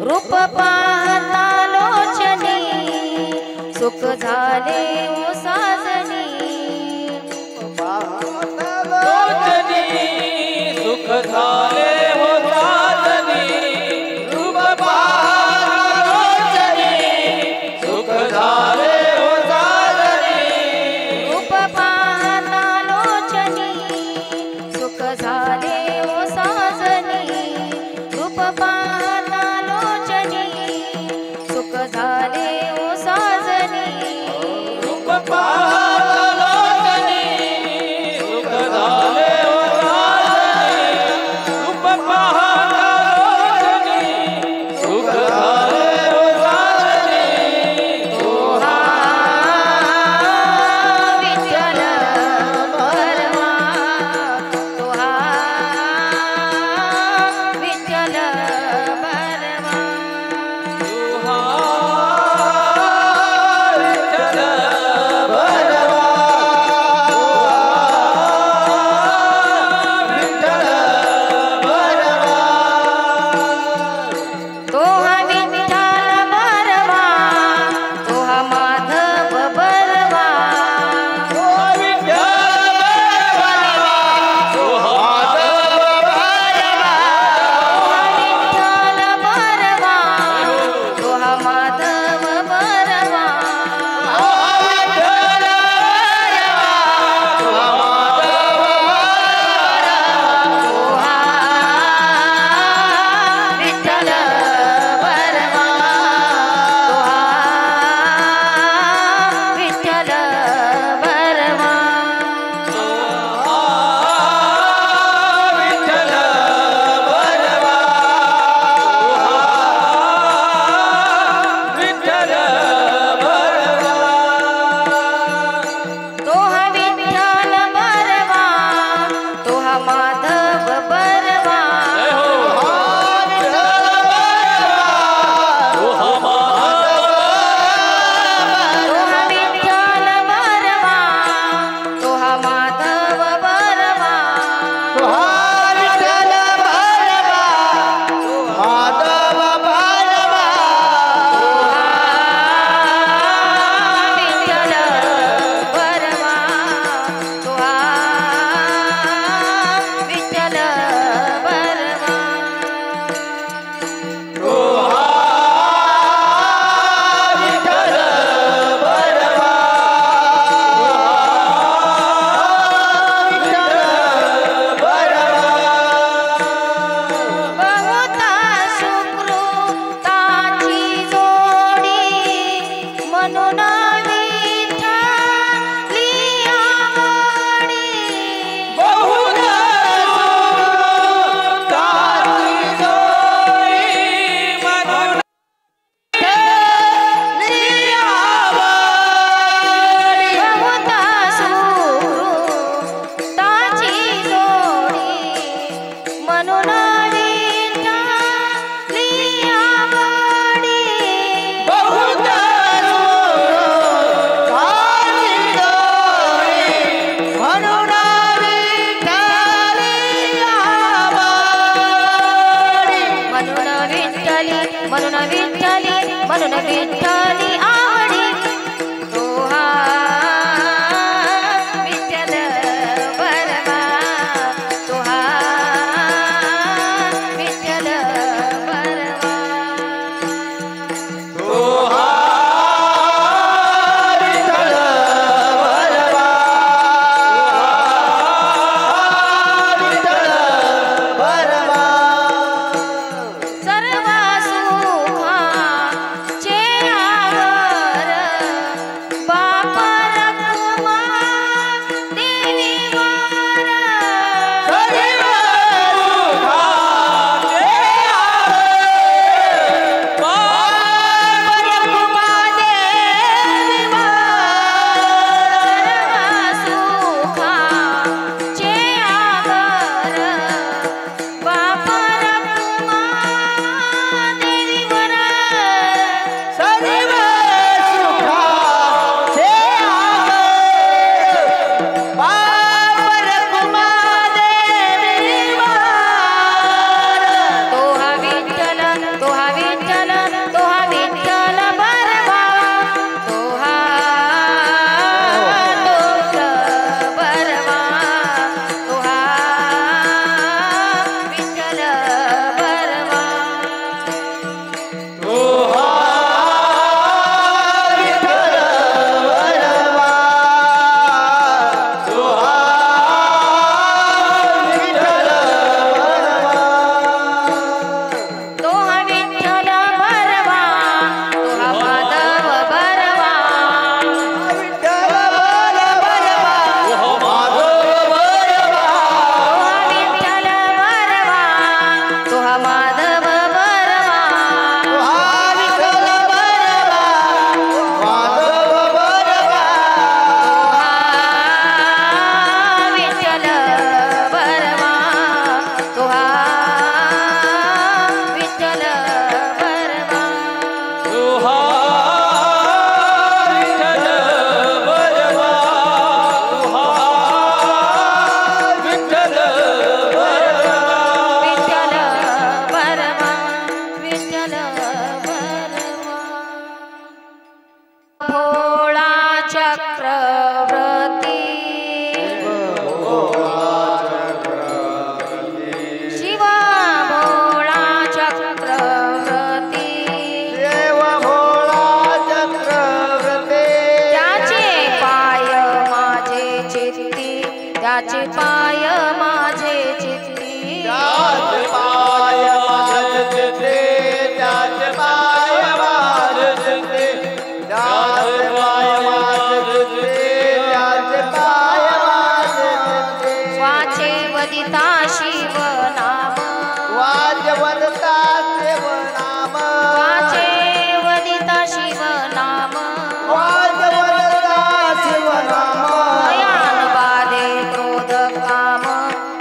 रूप पाहता लोचनी सुख झाले ओ साजनी लोचनी सुख झाले हो साजनी रूप पाहता लोचनी सुख झाले हो साजनी रूप पाहता लोचनी सुख झाले ओ साजनी रूप पाहता लोचनी सुख झाले ओ साजनी रूप पाहता विठ्ठली म्हणून विठ्ठली म्हणून विठ्ठली आवडी तो हा विठ्ठल बरवा तो हा विठ्ठल बरवा तो हा विठ्ठल बरवा विठ्ठल बरवा सर्व सुखाचे आवर बाप रखुमा देवी वार सर्व सुखाचे आवर बाप रखुमा देवी वार सर्व सुखाचे आवर बाप रखुमा देवी वर सर्व सुखाचे आवर बाप रखुमा देवी वार तो हा विठ्ठल तो हा विठ्ठल तो हा विठ्ठल बरवा तो हा तोच बरवा तो हा विठ्ठल बरवा तो हा विठ्ठल बरवा तो हा विठ्ठल बरवा तो हा विठ्ठल बरवा तो हा माधव बरवा विठ्ठल बरवा ओ माधव बरवा तो हा विठ्ठल बरवा तो हा माधव बरवा तो हा विठ्ठल बरवा माधव बरवा विठ्ठल बरवा तो हा विठ्ठल बरवा तो हा विठ्ठल बरवा तो हा विठ्ठल बरवा विठ्ठल बरवा विठ्ठल बरवा भोळा चक्रवर्ती शिव भोळा चक्रवर्ती देव भोळा चक्रवर्ती त्याचे पाय माझे चित्ती त्याचे पाय माझे चित्ती त्याच पाय वाजते त्याच पाय वाजते त्याच पाय वाजते त्याच पाय वाजते वाचे वदिता शिव नाम वाजवता देव नाम वाचे वदिता शिव नाम वाजवता शिव नाम दयान बाधे क्रोध काम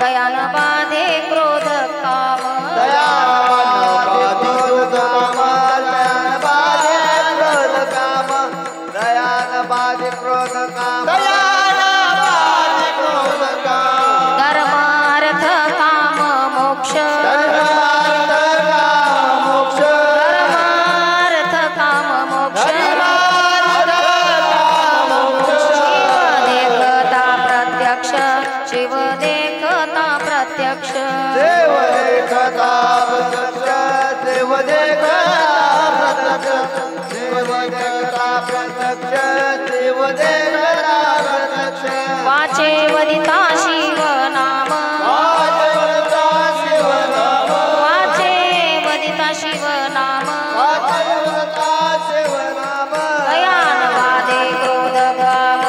दयान बाधे क्रोध काम दयान बाधे क्रोध काम दयान बाधे क्रोध काम धर्म अर्थ काम मोक्ष धर्मार्थ काम मोक्ष धर्म अर्थ काम मोक्ष शिव देखता प्रत्यक्ष देव देखता प्रत्यक्ष देव देखता प्रत्यक्ष देव देखता प्रत्यक्ष देव देखता प्रत्यक्ष वाचे वदिता शिव नाम वाजवता शिव नाम वाचे वदिता शिव नाम वाजवता शिव नाम तयान बाधे क्रोध काम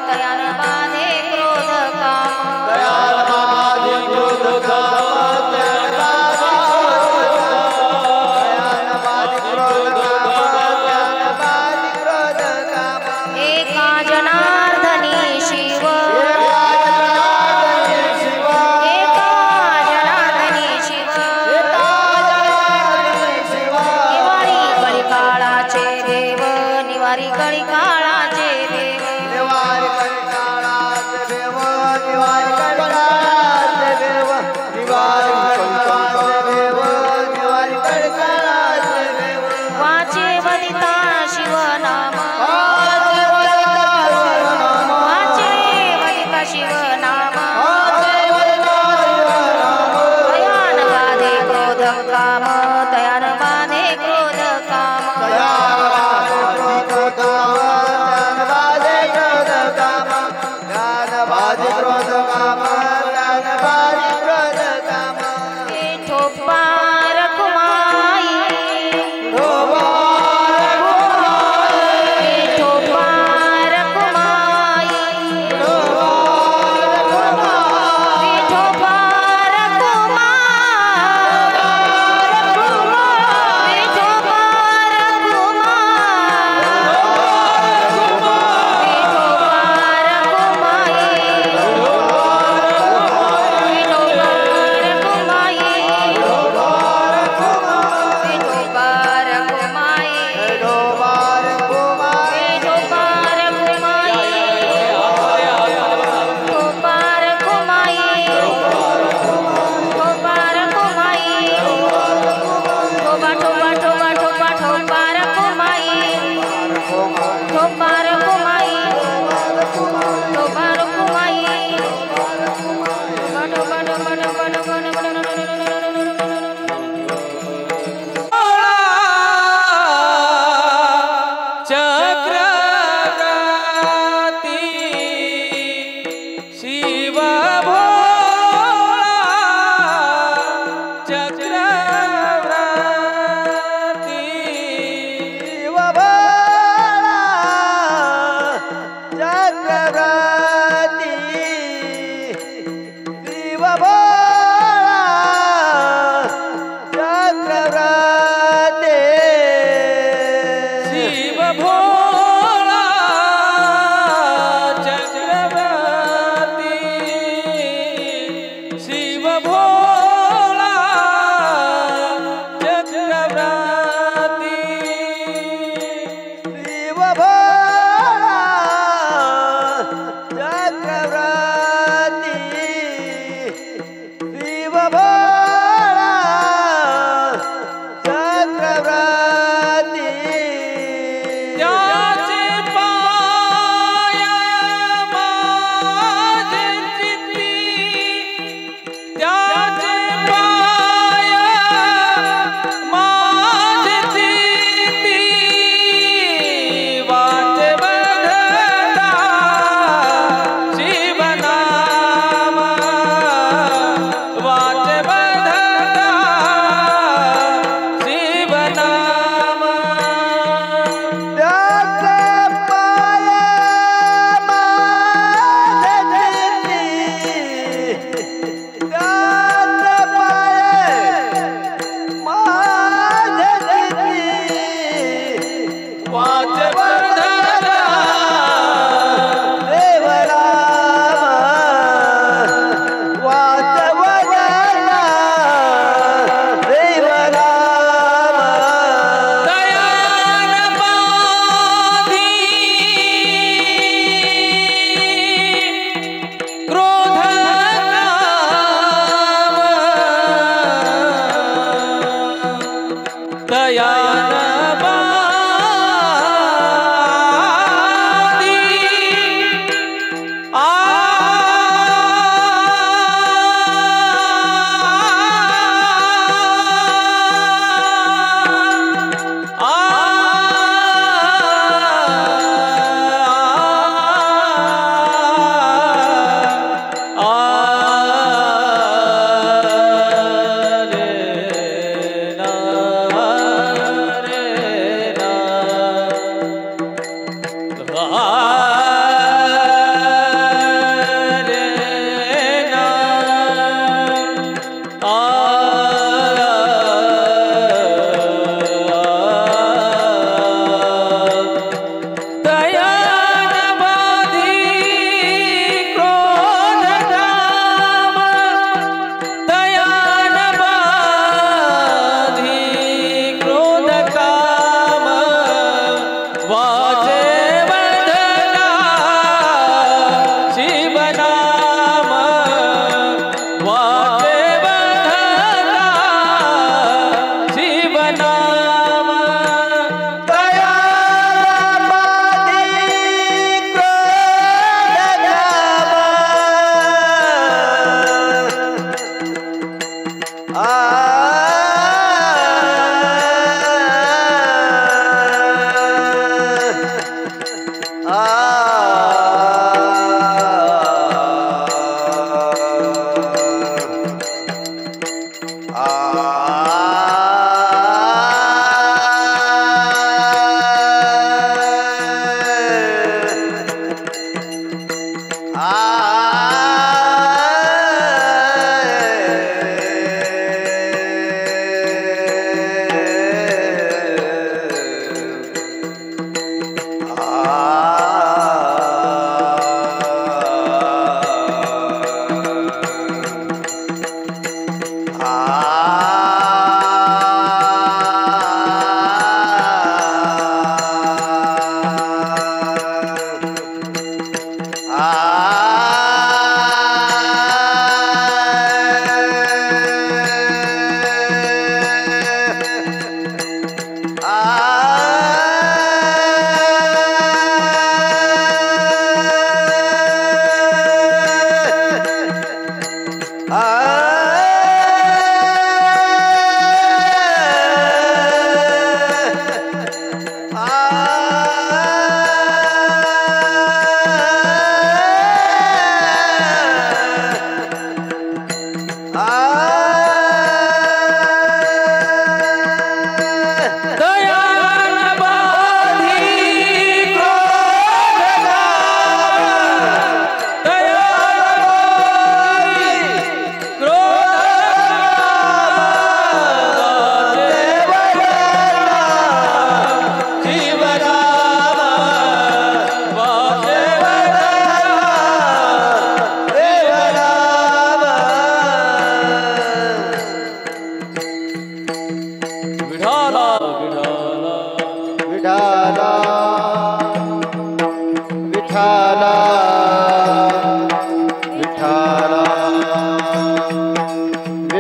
तयान बाधे क्रोध काम दयाल बाधे क्रोध काम दयाल बाधे क्रोध काम दयाल बाधे क्रोध काम एका जनार्दनी शिव एका जनार्दनी शिव निवारी कळिकाळाचे देव निवारी कळिकाळाचे देव निवारी कळिकाळाचे देव निवारी कळिकाळाचे देव निवारी कळिकाळाचे देव निवारी कळिकाळाचे विठ्ठला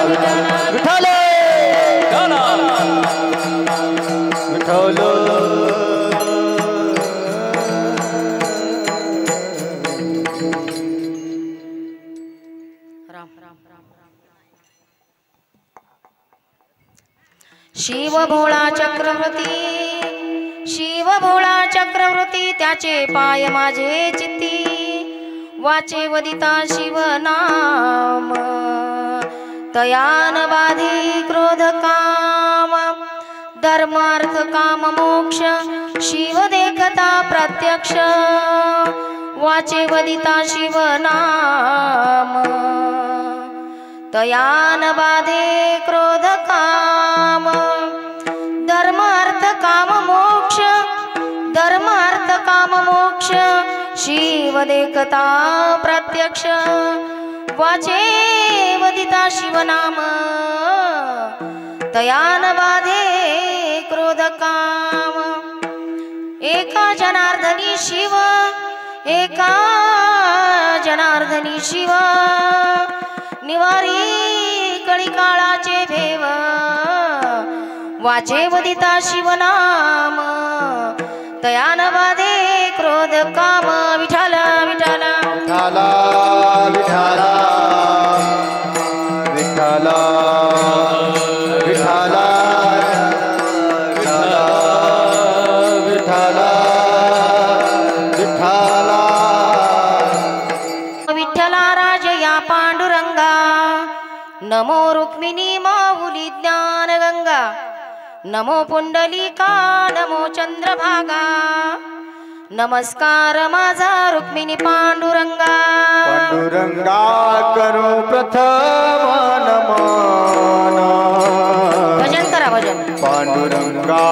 विठ्ठल विठ्ठल शिव भोळा चक्रवर्ती, शिव भोळा चक्रवर्ती, त्याचे पाय माझे चित्ती, वाचे वदिता शिव नाम, तयान बाधी क्रोध काम, धर्मार्थ काम मोक्ष, शिव देखता प्रत्यक्ष, वाचे वदिता शिव नाम, तयान बाधे क्रोध काम, धर्मार्थ काम मोक्ष, धर्मार्थ काम मोक्ष, शिव देखता प्रत्यक्ष, वाचे वदिता शिव नाम, तयान बाधे क्रोध काम, एका जनार्दनी शिव, एका जनार्दनी शिव, निवारी कळी काळाचे भेव, वाचे वदिता शिव नाम, तयान बाधे क्रोध काम, विठ्ठल विठ्ठल विठ्ठल विठ्ठल विठ्ठल विठ्ठल विठ्ठल विठ्ठला राजया पांडुरंगा, नमो रुक्मिणी माऊली ज्ञान गंगा, नमो पुंडलिका, नमो चंद्रभागा, नमस्कार माझा रुक्मिणी पांडुरंगा, पांडुरंगा करू प्रथम नमन, भजन करा भजन, पांडुरंगा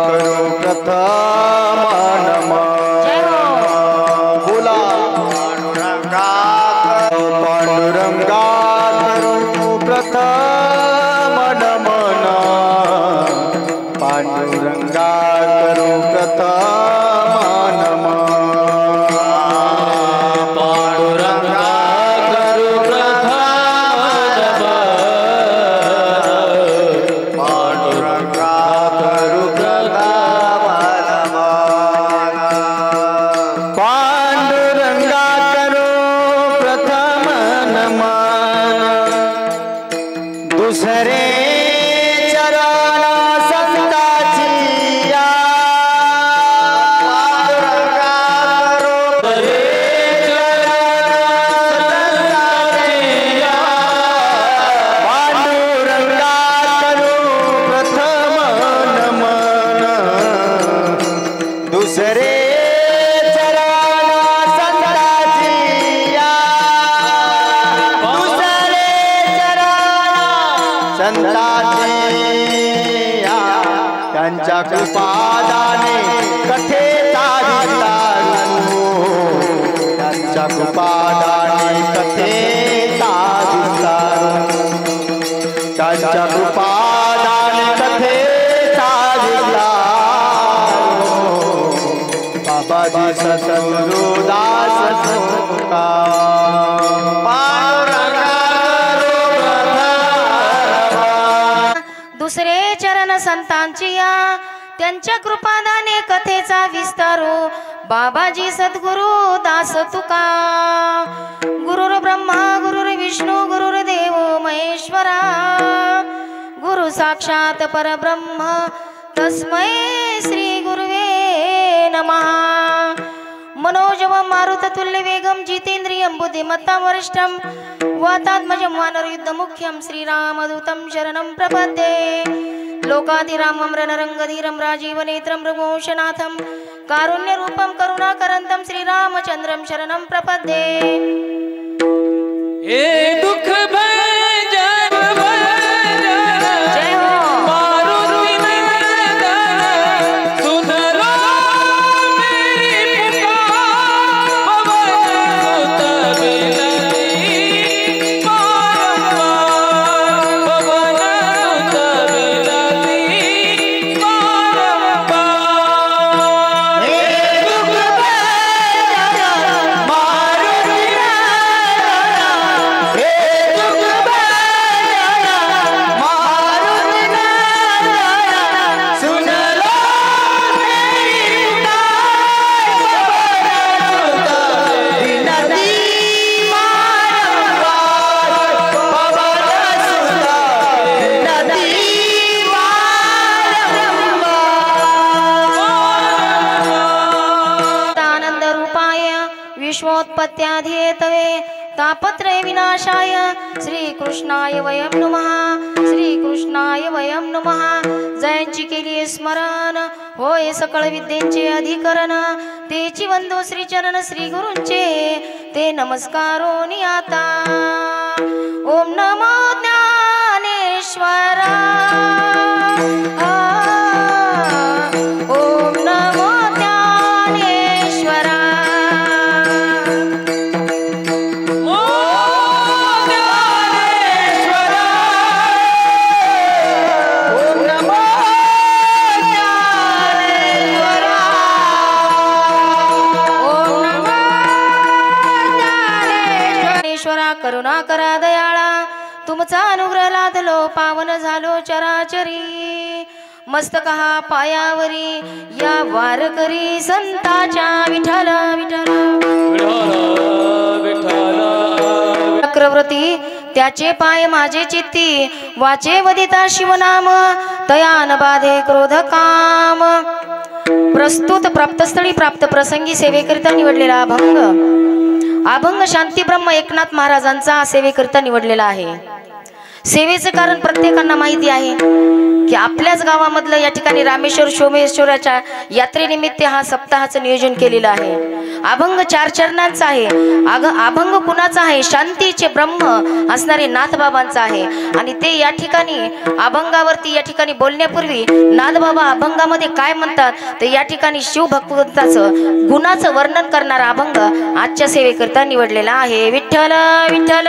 करू प्रथम नमन, जय हो बोला पांडुरंगा, पांडुरंगा करू प्रथम नमन, पांडुरंगा करू प्रथम नमन, पांडुरंगा करू प्रथम नमन, पांडुरंगा करू प्रथम नमन, पांडुरंगा करू प्रथम नमन, दुसरे त्यांच्या कृपादाने कथेचा विस्तारू, त्यांच्या कृपादाने कथेचा विस्तारू, त्यांच्या कृपादाने कथेचा विस्तारू, बाबाजी सद्गुरुदास तुका दुसरे चरण संतांची या, त्यांच्या कृपादाने कथेचा विस्तारो, बाबाजी सद्गुरु दास तुका, गुरुर ब्रह्मा गुरुर विष्णू गुरुर्देव महेश्वरा, गुरु साक्षात परब्रह्म तस्मै श्री गुरुवे नमः, मनोजवं मारुततुल्य वेगं जितेन्द्रियं बुद्धिमत्तां वरिष्ठं, वातात्मजं वानरयुद्धमुख्यं श्रीरामदूतं शरणं प्रपद्ये, लोकाधिरामं रणरङ्गधीरं राजीवनेत्रं रघुवंशनाथं, कारुण्यरूपं करुणाकरन्तं श्रीरामचन्द्रं शरणं प्रपद्ये, ए दुख दुख विघ्नोत्पत्त्याधिहेतवे तापत्रय विनाशाय श्रीकृष्णाय वयं नमः श्रीकृष्णाय वयं नमः जयांची केली स्मरण होय सकळ विद्येचे अधिकरण तेची वंदो श्री चरण श्री गुरूंचे ते नमस्कारो आता ओम नमो ज्ञानेश्वरा ओम नमो ज्ञानेश्वरा करुणा करा दयाळा तुमचा अनुग्रह लादलो पावन झालो चराचरी मस्तक हा पायावरी या वारकरी संताच्या विठ्ठल विठ्ठल चक्रवर्ती त्याचे पाय माझे चित्ती वाचे वदिता शिवनाम तयान बाधे क्रोध काम प्रस्तुत प्राप्तस्थळी प्राप्त प्रसंगी सेवेकरिता निवडलेला अभंग शांती ब्रह्म एकनाथ महाराजांचा सेवेकरिता निवडलेला आहे। सेवेचे कारण प्रत्येकांना माहिती आहे की आपल्याच गावामधलं या ठिकाणी रामेश्वर सोमेश्वराच्या यात्रेनिमित्त हा सप्ताहाचं नियोजन केलेलं आहे। अभंग 4 चरणांचा आहे। अभंग कुणाचा आहे? शांतीचे ब्रह्म असणारे नाथबाबांचा आहे आणि ते या ठिकाणी अभंगावरती या ठिकाणी बोलण्यापूर्वी नाथबाबा अभंगामध्ये काय म्हणतात ते या ठिकाणी शिवभक्ताचं गुणाचं वर्णन करणारा अभंग आजच्या सेवेकरिता निवडलेला आहे। विठ्ठल विठ्ठल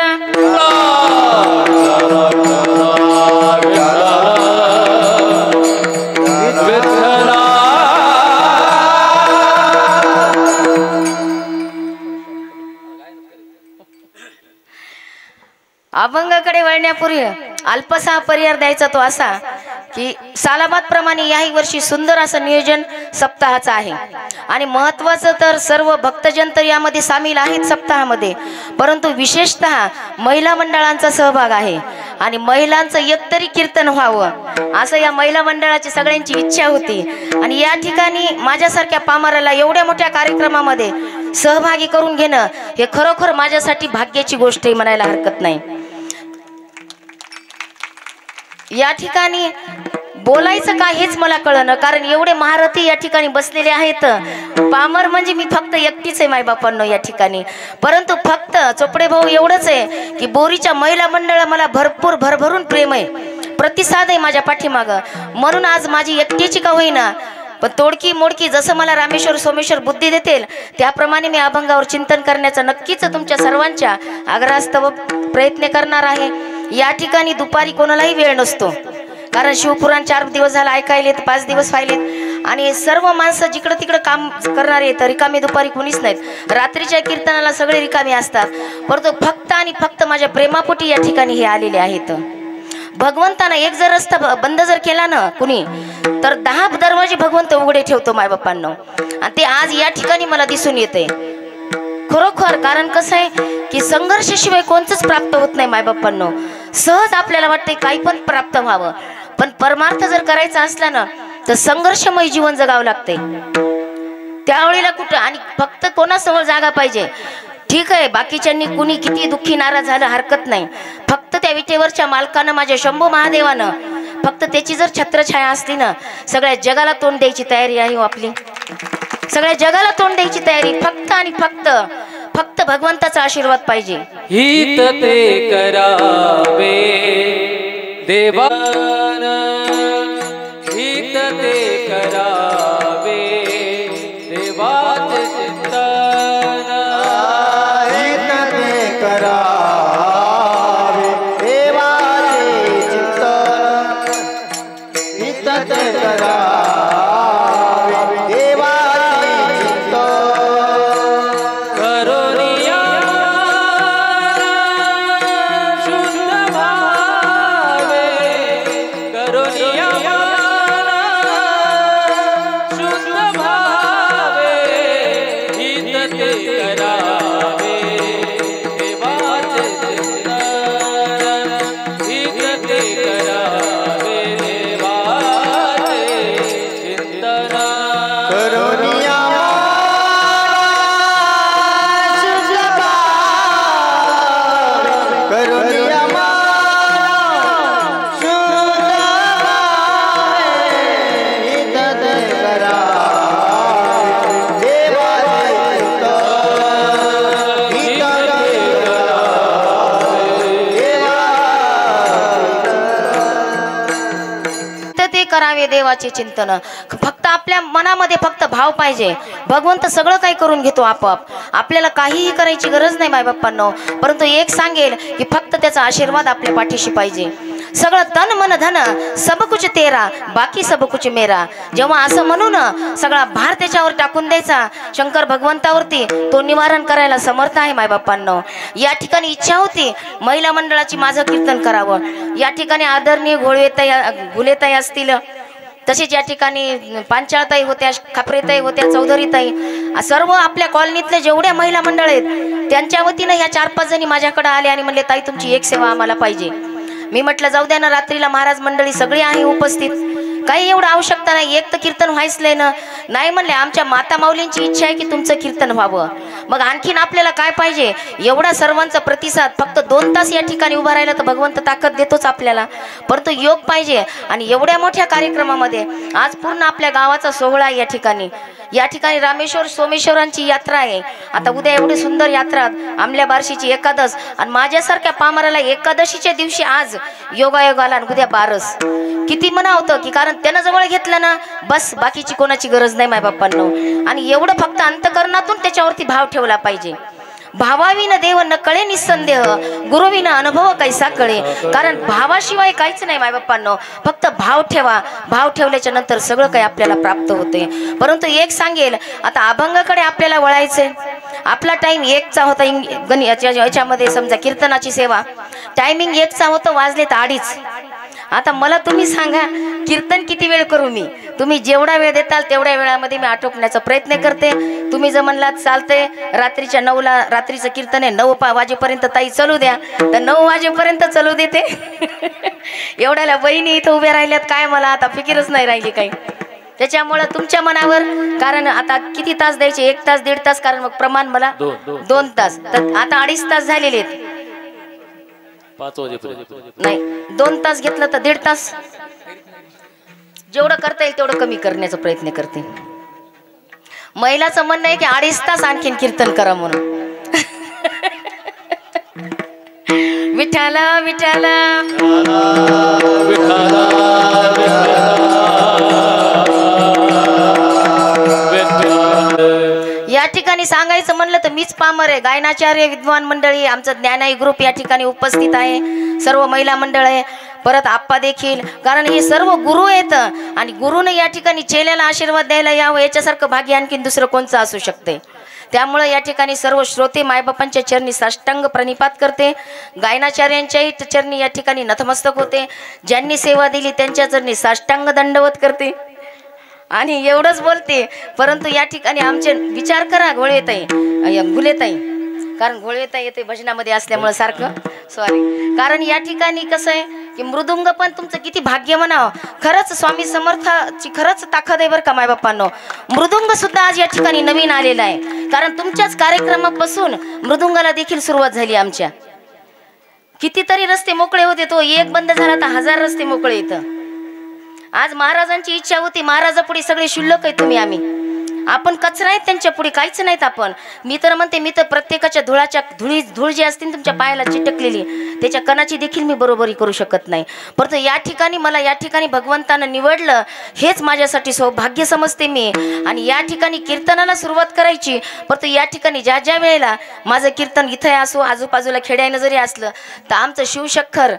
अभंगाकडे वळण्यापूर्वी अल्पसा पर्याय द्यायचा तो असा की सालाबाद प्रमाणे याही वर्षी सुंदर असं नियोजन सप्ताहाचं आहे आणि महत्त्वाचं तर सर्व भक्तजन तर यामध्ये सामील आहेत सप्ताहामध्ये, परंतु विशेषतः महिला मंडळांचा सहभाग आहे आणि महिलांचं एकतरी कीर्तन व्हावं असं या महिला मंडळाची सगळ्यांची इच्छा होती आणि या ठिकाणी माझ्यासारख्या पामराला एवढ्या मोठ्या कार्यक्रमामध्ये सहभागी करून घेणं हे खरोखर माझ्यासाठी भाग्याची गोष्ट म्हणायला हरकत नाही। या ठिकाणी बोलायचं काय हेच मला कळलं कारण एवढे महारथी या ठिकाणी बसलेले आहेत। पामर म्हणजे मी फक्त एकटीच आहे मायबापांनो या ठिकाणी, परंतु फक्त चोपडे भाऊ एवढंच आहे की बोरीच्या महिला मंडळ मला भरपूर भरभरून प्रेम आहे, प्रतिसाद आहे माझ्या पाठीमागं, म्हणून आज माझी एकटीची का होईना पण तोडकी मोडकी जसं मला रामेश्वर सोमेश्वर बुद्धी देतील त्याप्रमाणे मी अभंगावर चिंतन करण्याचा नक्कीच तुमच्या सर्वांच्या आग्रहास्तव प्रयत्न करणार आहे। या ठिकाणी दुपारी कोणालाही वेळ नसतो कारण शिवपुराण 4 दिवस झाला ऐकायलेत, 5 दिवस व्हायलेत आणि सर्व माणसं जिकडं तिकडं काम करणारे तर रिकामी दुपारी कोणीच नाहीत। रात्रीच्या कीर्तनाला सगळे रिकामी असतात, परंतु फक्त आणि फक्त माझ्या प्रेमापोटी या ठिकाणी हे आलेले आहेत। भगवंतानं एक जर रस्ता बंद जर केला ना कुणी तर 10 दरवाजे भगवंत उघडे ठेवतो मायबापांनो आणि ते आज या ठिकाणी मला दिसून येते खरोखर। कारण कसं आहे की संघर्षाशिवाय कोणतंच प्राप्त होत नाही मायबापांनो, सहज आपल्याला वाटते काही पण प्राप्त व्हावं, पण परमार्थ जर करायचा असला ना तर संघर्षमय जीवन जगावं लागते। त्यावेळेला कुठं आणि फक्त कोणासमोर जागा पाहिजे, ठीक आहे बाकीच्यांनी कुणी किती दुःखी नाराज झालं हरकत नाही, फक्त त्या विटेवरच्या मालकानं माझ्या शंभू महादेवानं फक्त त्याची जर छत्रछाया असली ना सगळ्या जगाला तोंड द्यायची तयारी आहे आपली, सगळ्या जगाला तोंड द्यायची तयारी, फक्त आणि फक्त फक्त भगवंताचा आशीर्वाद पाहिजे। हित ते करावे देवान, हित ते करावे देवाचे चिंतन, हित ते करावे देवाचे चिंतन, हित ते करावे देवाचे चिंतन, करुणिया शुद्ध भावे, करुणिया करावे देवाचे चिंतन. फक्त आपल्या मनामध्ये फक्त भाव पाहिजे. भगवंत सगळं काही करून घेतो आपोआप. आपल्याला काहीही करायची गरज नाही मायबाप्पांनो. परंतु एक सांगेल की फक्त त्याचा आशीर्वाद आपल्या पाठीशी पाहिजे. सगळं तन मन धन सब कुछ तेरा बाकी सब कुछ मेरा. जेव्हा असं म्हणून सगळा भार त्याच्यावर टाकून द्यायचा शंकर भगवंतावरती, तो निवारण करायला समर्थ आहे मायबाप्पांनो. या ठिकाणी इच्छा होती महिला मंडळाची माझं कीर्तन करावं. या ठिकाणी आदरणीय घुलेताई असतील, तसेच या ठिकाणी पांचाळताई होत्या, खापरेताई होत्या, चौधरीताई, सर्व आपल्या कॉलनीतले जेवढ्या महिला मंडळ आहेत त्यांच्या वतीनं ह्या 4-5 जणी माझ्याकडे आल्या आणि म्हणले ताई तुमची एक सेवा आम्हाला पाहिजे. मी म्हटलं जाऊ द्या ना, रात्रीला महाराज मंडळी सगळी आहे उपस्थित, काही एवढं आवश्यकता नाही, एक तर कीर्तन व्हायचंय ना. नाही म्हणले आमच्या माता माऊलींची इच्छा आहे की तुमचं कीर्तन व्हावं. मग आणखीन आपल्याला काय पाहिजे? एवढा सर्वांचा प्रतिसाद. फक्त 2 तास या ठिकाणी उभा राहिला तर भगवंत ताकद देतोच आपल्याला, परंतु योग पाहिजे. आणि एवढ्या मोठ्या कार्यक्रमामध्ये आज पूर्ण आपल्या गावाचा सोहळा या ठिकाणी. या ठिकाणी रामेश्वर सोमेश्वरांची यात्रा आहे. आता उद्या एवढी सुंदर यात्रा, आमल्या बारशीची एकादश, आणि माझ्यासारख्या पामराला एकादशीच्या दिवशी आज योगायोगाला उद्या बारस. किती म्हणा होतं की कारण त्यानं जवळ घेतलं ना बस, बाकीची कोणाची गरज नाही मायबाप्पांनो. आणि एवढं फक्त अंतकरणातून त्याच्यावरती भाव ठेवला पाहिजे. भावाविन देव न कळे निसंदेह, गुरुविना अनुभव कैसा कळे. कारण भावाशिवाय काहीच नाही मायबाप्पांनो. फक्त भाव ठेवा. भाव ठेवल्याच्या नंतर सगळं काही आपल्याला प्राप्त होते. परंतु एक सांगेल, आता अभंगाकडे आपल्याला वळायचंय. आपला टाइम 1चा होता याच्यामध्ये, समजा कीर्तनाची सेवा टायमिंग 1चा होतं, वाजलेत 2:30. आता मला तुम्ही सांगा कीर्तन किती वेळ करू मी? तुम्ही जेवढा वेळ देताल तेवढ्या वेळामध्ये मी आटोपण्याचा प्रयत्न करते. तुम्ही जर म्हणलात चालते रात्रीच्या 9ला, रात्रीचं कीर्तन आहे 9 वाजेपर्यंत ताई चालू द्या, तर 9 वाजेपर्यंत चालू देते. एवढ्याला बहिणी इथं उभ्या राहिल्यात काय, मला आता फिकीरच नाही राहिली काही. त्याच्यामुळं तुमच्या मनावर, कारण आता किती तास द्यायचे, 1 तास 1.5 तास, कारण मग प्रमाण मला 2 तास, तर आता 2.5 तास झालेले आहेत. 5 वाजेपर्यंत नाही 2 तास घेतलं तर 1.5 तास, जेवढं करता येईल तेवढं कमी करण्याचा प्रयत्न करते. महिलाचं म्हणणं आहे की 2.5 तास आणखीन कीर्तन करा म्हणून. विठाला विठाला या ठिकाणी सांगायचं म्हणलं तर मीच पामर आहे. गायनाचार्य विद्वान मंडळी, आमचं ज्ञानाई ग्रुप या ठिकाणी उपस्थित आहे, सर्व महिला मंडळ आहे, परत आप्पा देखील. कारण हे सर्व गुरु आहेत आणि गुरुने या ठिकाणी चेल्याला आशीर्वाद द्यायला यावं, याच्यासारखं भाग्य आणखीन दुसरं कोणचं असू शकते. त्यामुळे या ठिकाणी सर्व श्रोते मायबापांच्या चरणी साष्टांग प्रणिपात करते. गायनाचार्यांच्याही चरणी या ठिकाणी नतमस्तक होते. ज्यांनी सेवा दिली त्यांच्या चरणी साष्टांग दंडवत करते. आणि एवढंच बोलते. परंतु या ठिकाणी आमचे विचार करा घुलेताई, कारण घोळवेताई येते भजनामध्ये असल्यामुळे सारखं सॉरी. कारण या ठिकाणी कसं आहे की मृदुंग पण तुमचं किती भाग्य म्हणावं. खरंच स्वामी समर्थाची खरंच ताकद आहे बरं का मायबापांनो. मृदुंग सुद्धा आज या ठिकाणी नवीन आलेला आहे. कारण तुमच्याच कार्यक्रमापासून मृदुंगाला देखील सुरुवात झाली. आमच्या कितीतरी रस्ते मोकळे होते, तो एक बंद झाला तर 1000 रस्ते मोकळे येतं. आज महाराजांची इच्छा होती, महाराजापुढे सगळे शुल्लक आहे तुम्ही, आपण कचरा आहेत त्यांच्या पुढे, काहीच नाहीत आपण. मी तर म्हणते, मी तर प्रत्येकाच्या धूळ जी असते तुमच्या पायाला चिटकलेली त्याच्या कणाची देखील मी बरोबरी करू शकत नाही. परंतु या ठिकाणी मला या ठिकाणी भगवंतानं निवडलं, हेच माझ्यासाठी सौभाग्य समजते मी. आणि या ठिकाणी कीर्तनाला सुरुवात करायची. परंतु या ठिकाणी ज्या ज्या वेळेला माझं कीर्तन इथं असो, आजूबाजूला खेड्यानं जरी असलं तर आमचं शिवशक्कर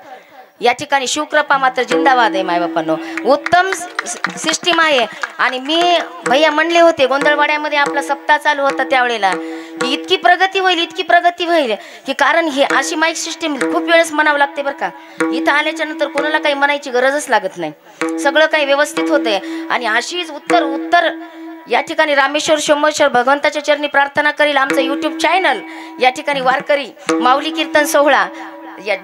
या ठिकाणी शिवकृपा मात्र जिंदाबाद आहे मायबापांनो. उत्तम सिस्टीम आहे. आणि मी भैया म्हणले होते गोंधळवाड्यामध्ये आपला सप्ताह चालू होता त्यावेळेला की इतकी प्रगती होईल की कारण ही अशी माईक सिस्टीम खूप वेळेस म्हणावं लागते बरं का. इथं आल्याच्या नंतर कोणाला काही म्हणायची गरजच लागत नाही, सगळं काही व्यवस्थित होते. आणि अशीच उत्तर या ठिकाणी रामेश्वर सोमेश्वर भगवंताच्या चरणी प्रार्थना करील. आमचं YouTube चॅनल या ठिकाणी वारकरी माऊली कीर्तन सोहळा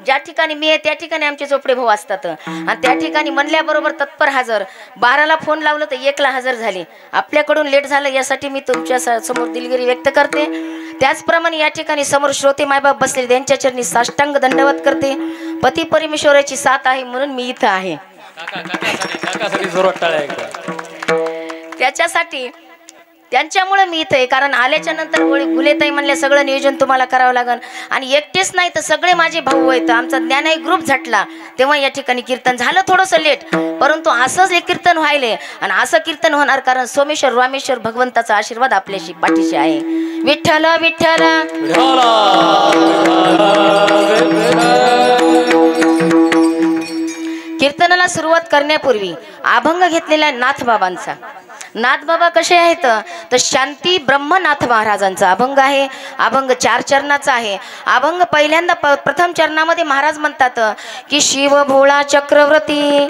ज्या ठिकाणी मी आहे त्या ठिकाणी आमचे चोपडे भाऊ असतात. आणि त्या ठिकाणी म्हणल्याबरोबर तत्पर हजर. 12ला फोन लावलं तर 1ला हजर झाले. आपल्याकडून लेट झालं यासाठी मी तुमच्या समोर दिलगिरी व्यक्त करते. त्याचप्रमाणे या ठिकाणी समोर श्रोते मायबाप बसले त्यांच्या चरणी साष्टांग दंडवत करते. पती परमेश्वराची साथ आहे म्हणून मी इथं आहे. त्याच्यासाठी त्यांच्यामुळे मी इथे आहे. कारण आल्याच्या नंतर गुलेताई म्हणल्या सगळं नियोजन तुम्हाला करावं लागेल आणि एकटेच नाही तर सगळे माझे भाऊ आहेत. आमचा ज्ञानाई ग्रुप झटला तेव्हा या ठिकाणी कीर्तन झालं थोडंसं लेट, परंतु असंच हे कीर्तन व्हायले आणि असं कीर्तन होणार कारण सोमेश्वर रामेश्वर भगवंताचा आशीर्वाद आपल्याशी पाठीशी आहे. विठ्ठल विठ्ठल. कीर्तनाला सुरुवात करण्यापूर्वी अभंग घेतलेला नाथबाबांचा. नाथबाबा कसे आहेत तर शांती ब्रह्मनाथ महाराजांचा अभंग आहे. अभंग 4 चरणाचा आहे. अभंग पहिल्यांदा प्रथम चरणामध्ये महाराज म्हणतात की शिव भोळा चक्रवर्ती.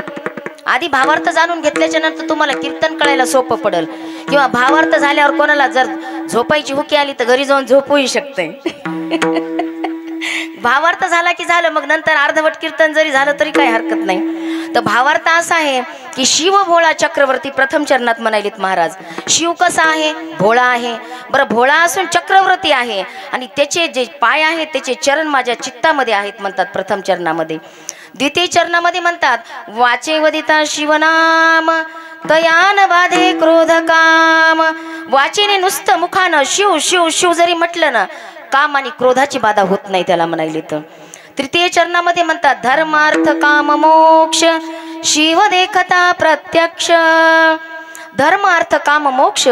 आधी भावार्थ जाणून घेतल्याच्या नंतर तुम्हाला कीर्तन कळायला सोपं पडेल, किंवा भावार्थ झाल्यावर कोणाला जर झोपायची हुकी आली तर घरी जाऊन झोपूही शकते. भावार्थ झाला की झालं, मग नंतर अर्धवट कीर्तन जरी झालं तरी काही हरकत नाही. तर भावार्थ असा आहे की शिव भोळा चक्रवर्ती प्रथम चरणात म्हणालीत महाराज. शिव कसा आहे? भोळा आहे. बरं, भोळा असून चक्रवर्ती आहे आणि त्याचे जे पाय आहेत त्याचे चरण माझ्या चित्तामध्ये आहेत म्हणतात प्रथम चरणामध्ये. द्वितीय चरणामध्ये म्हणतात वाचे वदिता शिवनाम तयान बाधे क्रोध काम. वाचेने नुसतं मुखानं शिव शिव शिव जरी म्हटलं ना, काम आणि क्रोधाची बाधा होत नाही त्याला म्हणायले. तर तृतीय चरणामध्ये म्हणतात धर्म अर्थ काम मोक्ष शिव देखता प्रत्यक्ष. धर्म अर्थ काम मोक्ष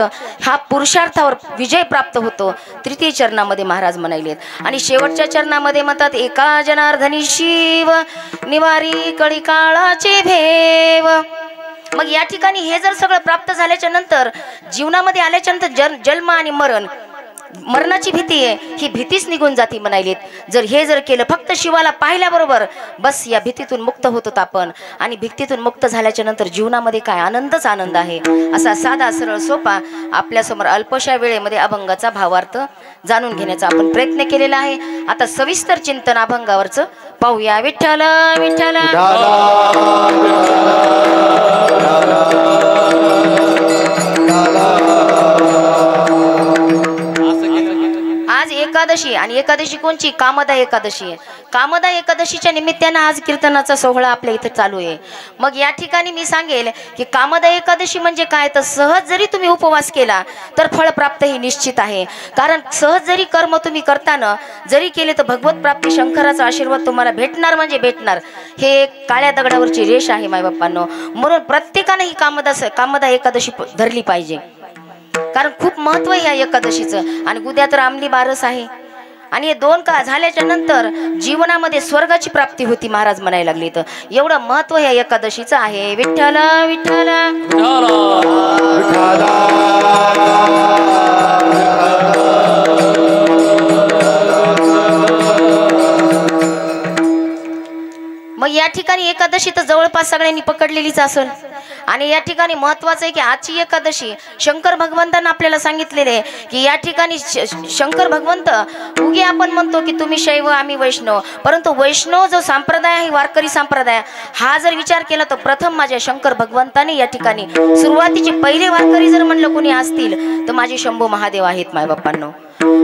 हा पुरुषार्थावर विजय प्राप्त होतो तृतीय चरणामध्ये महाराज म्हणालेत. आणि शेवटच्या चरणामध्ये म्हणतात एका जनार्दनी शिव निवारी कळी काळाचे भेव. मग या ठिकाणी हे जर सगळं प्राप्त झाल्याच्या नंतर जीवनामध्ये आल्याच्या नंतर जन्म आणि मरणाची भीती आहे, ही भीतीच निघून जाती म्हणालीत. जर केलं फक्त शिवाला पाहिल्याबरोबर बस या भीतीतून मुक्त होतो आपण. आणि भीतीतून मुक्त झाल्याच्या नंतर जीवनामध्ये काय आनंदच आनंद आहे. असा साधा सरळ सोपा आपल्यासमोर अल्पशा वेळेमध्ये अभंगाचा भावार्थ जाणून घेण्याचा आपण प्रयत्न केलेला आहे. आता सविस्तर चिंतन अभंगावरचं पाहूया. विठ्ठल विठ्ठल. आज एकादशी आणि एकादशी कोणची? कामदा एकादशी आहे. कामदा एकादशीच्या निमित्तानं आज कीर्तनाचा सोहळा आपल्या इथं चालू आहे. मग या ठिकाणी मी सांगेल की कामदा एकादशी म्हणजे काय, तर सहज जरी तुम्ही उपवास केला तर फळप्राप्त ही निश्चित आहे. कारण सहज जरी कर्म तुम्ही करताना जरी केले तर भगवत प्राप्ती शंकराचा आशीर्वाद तुम्हाला भेटणार म्हणजे भेटणार. हे काळ्या दगडावरची रेष आहे मायबापांनो. म्हणून प्रत्येकाने ही कामदा एकादशी धरली पाहिजे. कारण खूप महत्व आहे या एकादशीचं. आणि उद्या तर अंमली बारस आहे आणि हे 2 काळ झाल्याच्या नंतर जीवनामध्ये स्वर्गाची प्राप्ती होती महाराज म्हणायला लागले. तर एवढं महत्व या एकादशीचं आहे. विठ्ठल विठ्ठल. मग या ठिकाणी एकादशी तर जवळपास सगळ्यांनी पकडलेलीच असेल. आणि या ठिकाणी महत्वाचं आहे की आजची एकादशी शंकर भगवंतांना आपल्याला सांगितलेले आहे की या ठिकाणी शंकर भगवंत उगी आपण म्हणतो की तुम्ही शैव आम्ही वैष्णव, परंतु वैष्णव जो संप्रदाय आहे वारकरी संप्रदाय हा जर विचार केला तर प्रथम माझ्या शंकर भगवंताने या ठिकाणी सुरुवातीचे पहिले वारकरी जर म्हणलं कोणी असतील तर माझे शंभू महादेव आहेत मायबापांनो.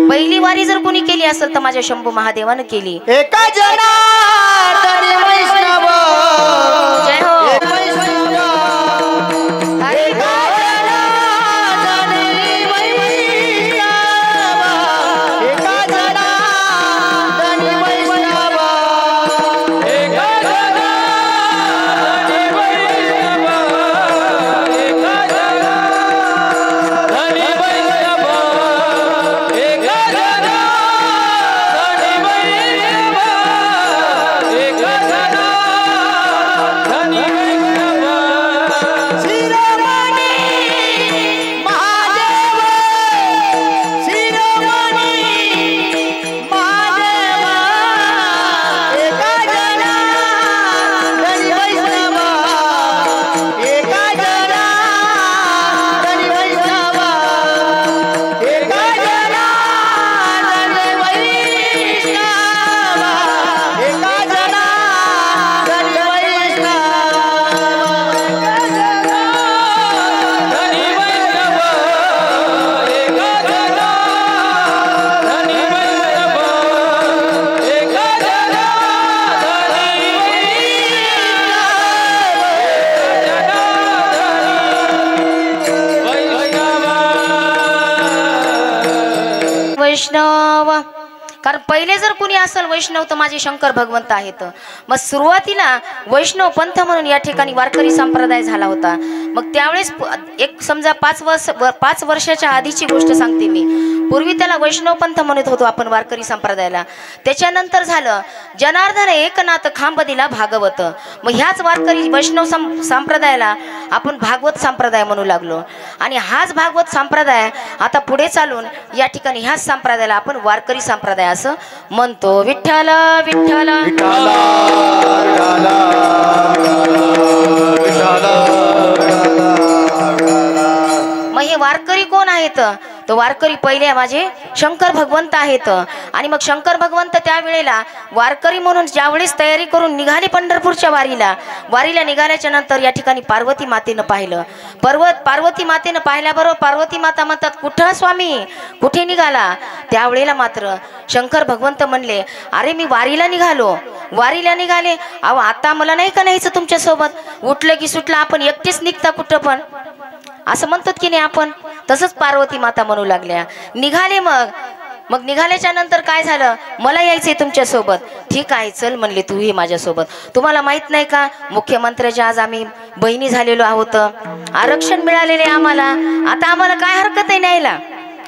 पहिली वारी जर कोणी केली असेल तर माझ्या शंभू महादेवानं केली. एका जनार्दनी वैष्णव जय हो. एक वैष्णव. कारण पहिले जर कुणी असेल वैष्णव तर माझे शंकर भगवंत आहेत. मग सुरुवातीला वैष्णव पंथ म्हणून या ठिकाणी वारकरी संप्रदाय झाला होता. मग त्यावेळेस एक समजा 5 वर्षाच्या आधीची गोष्ट सांगते मी. पूर्वी त्याला वैष्णव पंथ म्हणत होतो आपण वारकरी संप्रदायाला. त्याच्यानंतर झालं जनार्दन एकनाथ खांब दिला भागवत. मग ह्याच वारकरी वैष्णव संप्रदायाला आपण भागवत संप्रदाय म्हणू लागलो. आणि हाच भागवत संप्रदाय आता पुढे चालून या ठिकाणी ह्याच संप्रदायाला आपण वारकरी संप्रदाय असं म्हणतो. विठ्ठल विठ्ठल मग हे वारकरी कोण आहेत? तो वारकरी पहिले माझे शंकर भगवंत आहेत. आणि मग शंकर भगवंत त्यावेळेला वारकरी म्हणून ज्यावेळेस तयारी करून निघाले पंढरपूरच्या वारीला निघाल्याच्या नंतर या ठिकाणी पार्वती मातेनं पाहिलं. पार्वती मातेनं पाहिल्याबरोबर पार्वती माता म्हणतात, कुठं स्वामी, कुठे निघाला? त्यावेळेला मात्र शंकर भगवंत म्हणले, अरे मी वारीला निघाले. अहो आता मला नाही का न्यायचं तुमच्यासोबत? उठलं की सुटलं आपण एकटेच निघता कुठं पण, असं म्हणतात की नाही आपण. तसंच पार्वती माता म्हणू लागल्या. निघाले. मग निघाल्याच्या नंतर काय झालं? मला यायचंय तुमच्यासोबत. ठीक आहे चल म्हणले तू ही माझ्यासोबत. तुम्हाला माहित नाही का मुख्यमंत्र्याच्या आज आम्ही बहिणी झालेलो आहोत, आरक्षण मिळालेले आम्हाला. आता आम्हाला काय हरकत आहे न्यायला?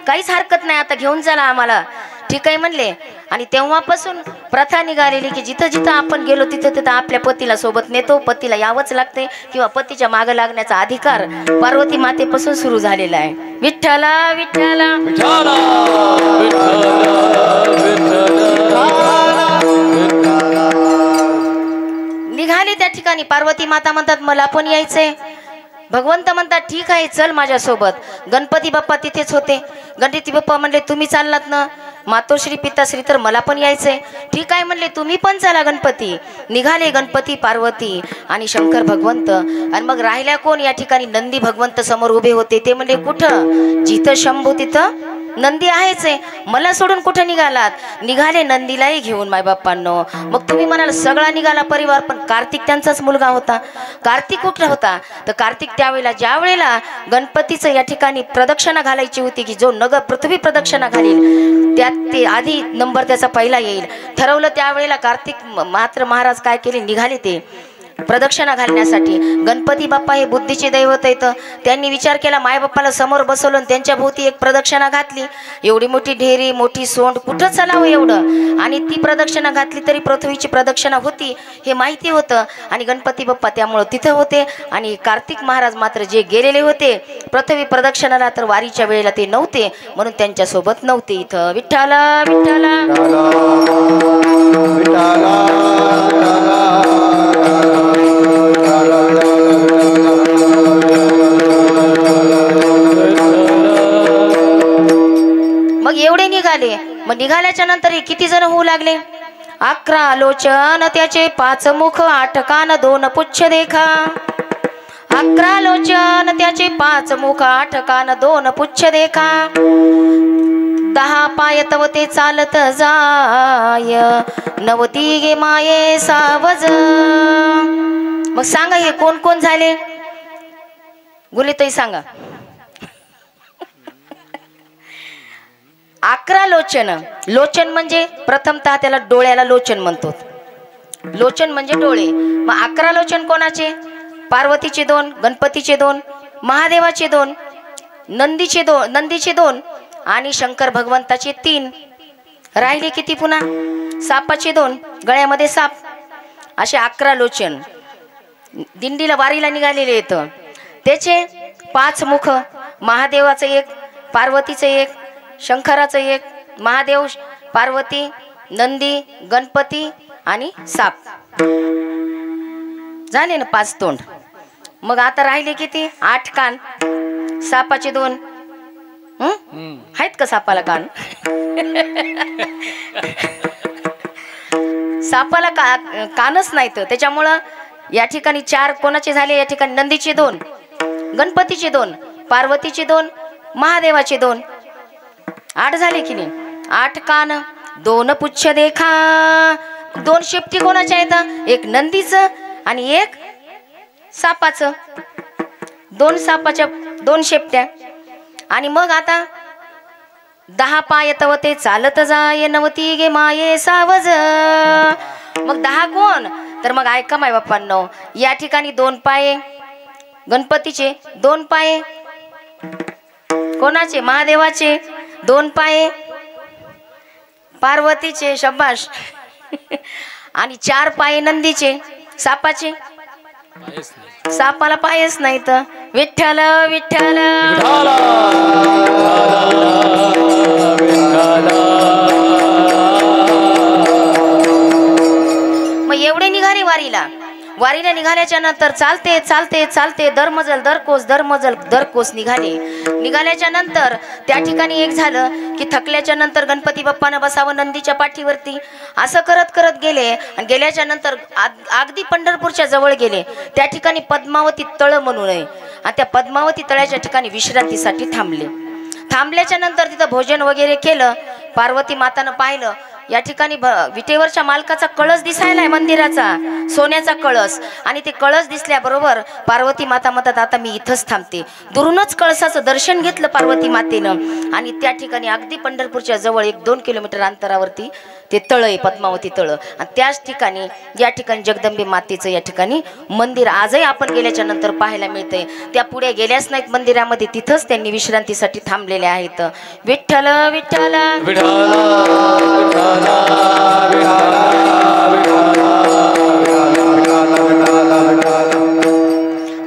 काहीच हरकत नाही, आता घेऊन चला आम्हाला. ठीक आहे म्हणले. आणि तेव्हापासून प्रथा निघालेली की जिथं जिथं आपण गेलो तिथं आपल्या पतीला सोबत नेतो. पतीला यावंच लागते किंवा पतीच्या मागे लागण्याचा अधिकार पार्वती मातेपासून सुरू झालेला आहे. विठ्ठला विठ्ठला निघाले त्या ठिकाणी. पार्वती माता म्हणतात मला पण यायचंय. भगवंत म्हणतात ठीक आहे चल माझ्यासोबत. गणपती बाप्पा तिथेच होते. गणपती बाप्पा म्हणले तुम्ही चाललात ना मातोश्री पिताश्री, तर मला पण यायचंय. ठीक आहे म्हणले तुम्ही पण चला. गणपती निघाले. गणपती पार्वती आणि शंकर भगवंत. आणि मग राहिल्या कोण? या ठिकाणी नंदी भगवंत समोर उभे होते. ते म्हणले कुठं? जिथं शंभू तिथं नंदी आहेच आहे. मला सोडून कुठं निघालात? निघाले नंदीलाही घेऊन माय बाप्पांनो. मग तुम्ही म्हणाल सगळा निघाला परिवार, पण कार्तिक त्यांचाच मुलगा होता. कार्तिक कुठला होता? तर कार्तिक त्यावेळेला ज्या वेळेला गणपतीचं या ठिकाणी प्रदक्षिणा घालायची होती की जो नगर पृथ्वी प्रदक्षिणा घालील त्यात ते आधी नंबर त्याचा पहिला येईल ठरवलं. त्यावेळेला कार्तिक मात्र महाराज काय केले? निघाले ते प्रदक्षिणा घालण्यासाठी. गणपती बाप्पा हे बुद्धीचे दैवत येतं. त्यांनी विचार केला मायबाप्पाला समोर बसवलं त्यांच्या भोवती एक प्रदक्षिणा घातली. एवढी मोठी ढेरी मोठी सोंड कुठं चालावं एवढं? आणि ती प्रदक्षिणा घातली तरी पृथ्वीची प्रदक्षिणा होती हे माहिती होतं. आणि गणपती बाप्पा त्यामुळं तिथं होते. आणि कार्तिक महाराज मात्र जे गेलेले होते पृथ्वी प्रदक्षिणाला तर वारीच्या वेळेला ते नव्हते म्हणून त्यांच्यासोबत नव्हते इथं. विठ्ठला विठ्ठला मग एवढे निघाले. मग निघाल्याच्या नंतर हे किती जण होऊ लागले? 11 लोचन त्याचे 5 मुख 8 कान 2 पुच्छ देखा. 11 लोचन त्याचे 5 मुख 8 कान 2 पुच्छ देखा. 10 पाय तव ते चालत जाय 9 गे माये सावज. मग सांगा हे कोण कोण झाले? गुलीताई सांगा. 11 लोचन. लोचन म्हणजे प्रथमतः त्याला डोळ्याला लोचन म्हणतो. लोचन म्हणजे डोळे. मग 11 लोचन कोणाचे? पार्वतीचे 2, गणपतीचे 2, महादेवाचे 2, नंदीचे 2 आणि शंकर भगवंताचे 3. राहिले किती पुन्हा? सापाचे 2, गळ्यामध्ये साप. असे 11 लोचन दिंडीला वारीला निघालेले येतं. त्याचे 5 मुख. महादेवाचं 1, पार्वतीचं 1, शंकराचं 1, महादेव, पार्वती, नंदी, गणपती आणि साप. झाले ना 5 तोंड. मग आता राहिले किती? 8 कान. सापाचे 2. आहेत का सापाला कान? सापाला कानच नाही तर त्याच्यामुळं या ठिकाणी 4 कोणाचे झाले? या ठिकाणी नंदीचे 2, गणपतीचे 2, पार्वतीचे 2, महादेवाचे 2. 8 झाले की नाही? 8 कान 2 पुच्छ देखा. 2 शेपटी कोणाच्या आहेत? एक नंदीचं आणि एक सापाचं. 2 सापाच्या 2 शेपट्या. आणि मग आता 10 पाय तव ते चालत जाय नवती गे माये सावज. मग 10 कोण? तर मग ऐका माय बाप्पांनो, या ठिकाणी 2 पाय गणपतीचे, 2 पाय कोणाचे? महादेवाचे. 2 पाय पार्वतीचे, शब्बाश. आणि 4 पाय नंदीचे. सापाचे? सापाला पायच नाही तर. विठ्ठल विठ्ठल. मग एवढे निघाले वारीला. वारीला निघाल्याच्या नंतर चालते चालते चालते दरमजल दरकोस दरमजल दरकोस निघाले. निघाल्याच्या नंतर त्या ठिकाणी एक झालं की थकल्याच्या नंतर गणपती बाप्पानं बसावं नंदीच्या पाठीवरती. असं करत करत गेले आणि गेल्याच्या नंतर अगदी पंढरपूरच्या जवळ गेले. त्या ठिकाणी पद्मावती तळ म्हणून आहे आणि त्या पद्मावती तळ्याच्या ठिकाणी विश्रांतीसाठी थांबले. थांबल्याच्या नंतर तिथं भोजन वगैरे केलं. पार्वती मातानं पाहिलं या ठिकाणी विटेवरच्या मालकाचा कळस दिसायला आहे, मंदिराचा सोन्याचा कळस. आणि ते कळस दिसल्याबरोबर पार्वती माता म्हणतात आता मी इथंच थांबते. दुरूनच कळसाचं दर्शन घेतलं पार्वती मातेनं आणि त्या ठिकाणी अगदी पंढरपूरच्या जवळ 1-2 किलोमीटर अंतरावरती ते तळ आहे, पद्मावती तळ. आणि त्याच ठिकाणी या ठिकाणी जगदंबे मातेचं या ठिकाणी मंदिर आजही आपण गेल्याच्या नंतर पाहायला मिळतंय. त्या पुढे गेल्याच नाहीत मंदिरामध्ये, तिथंच त्यांनी विश्रांतीसाठी थांबलेले आहेत. विठ्ठल विठ्ठल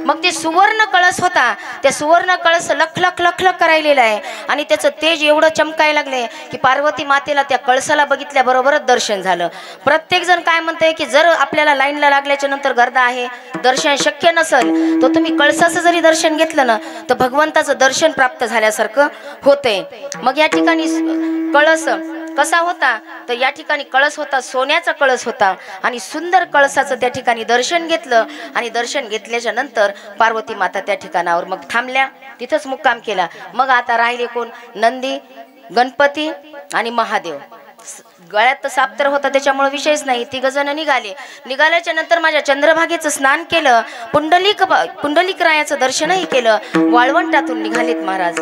मग ते सुवर्ण कळस होता. त्या सुवर्ण कळस लख लख लख लख करायलेला आहे आणि त्याचं तेज एवढं चमकायला लागले की पार्वती मातेला त्या कळसाला बघितल्याबरोबरच दर्शन झालं. प्रत्येक जण काय म्हणतंय की जर आपल्याला लाईनला लागल्याच्या नंतर गर्दा आहे, दर्शन शक्य नसेल, तर तुम्ही कळसाचं जरी दर्शन घेतलं ना तर भगवंताचं दर्शन प्राप्त झाल्यासारखं होतंय. मग या ठिकाणी कळस कसा होता? तर या ठिकाणी कळस होता, सोन्याचा कळस होता आणि सुंदर कळसाचं त्या ठिकाणी दर्शन घेतलं. आणि दर्शन घेतल्याच्या नंतर पार्वती माता त्या ठिकाणावर मग थांबल्या, तिथंच मुक्काम केला. मग आता राहिले कोण? नंदी, गणपती आणि महादेव. गळ्यात तर साप तर होता त्याच्यामुळे विषयच नाही. 3 जण निघाले. निघाल्याच्या नंतर माझ्या चंद्रभागेचं स्नान केलं, पुंडलिक रायाचं दर्शनही केलं. वाळवंटातून निघालेत महाराज.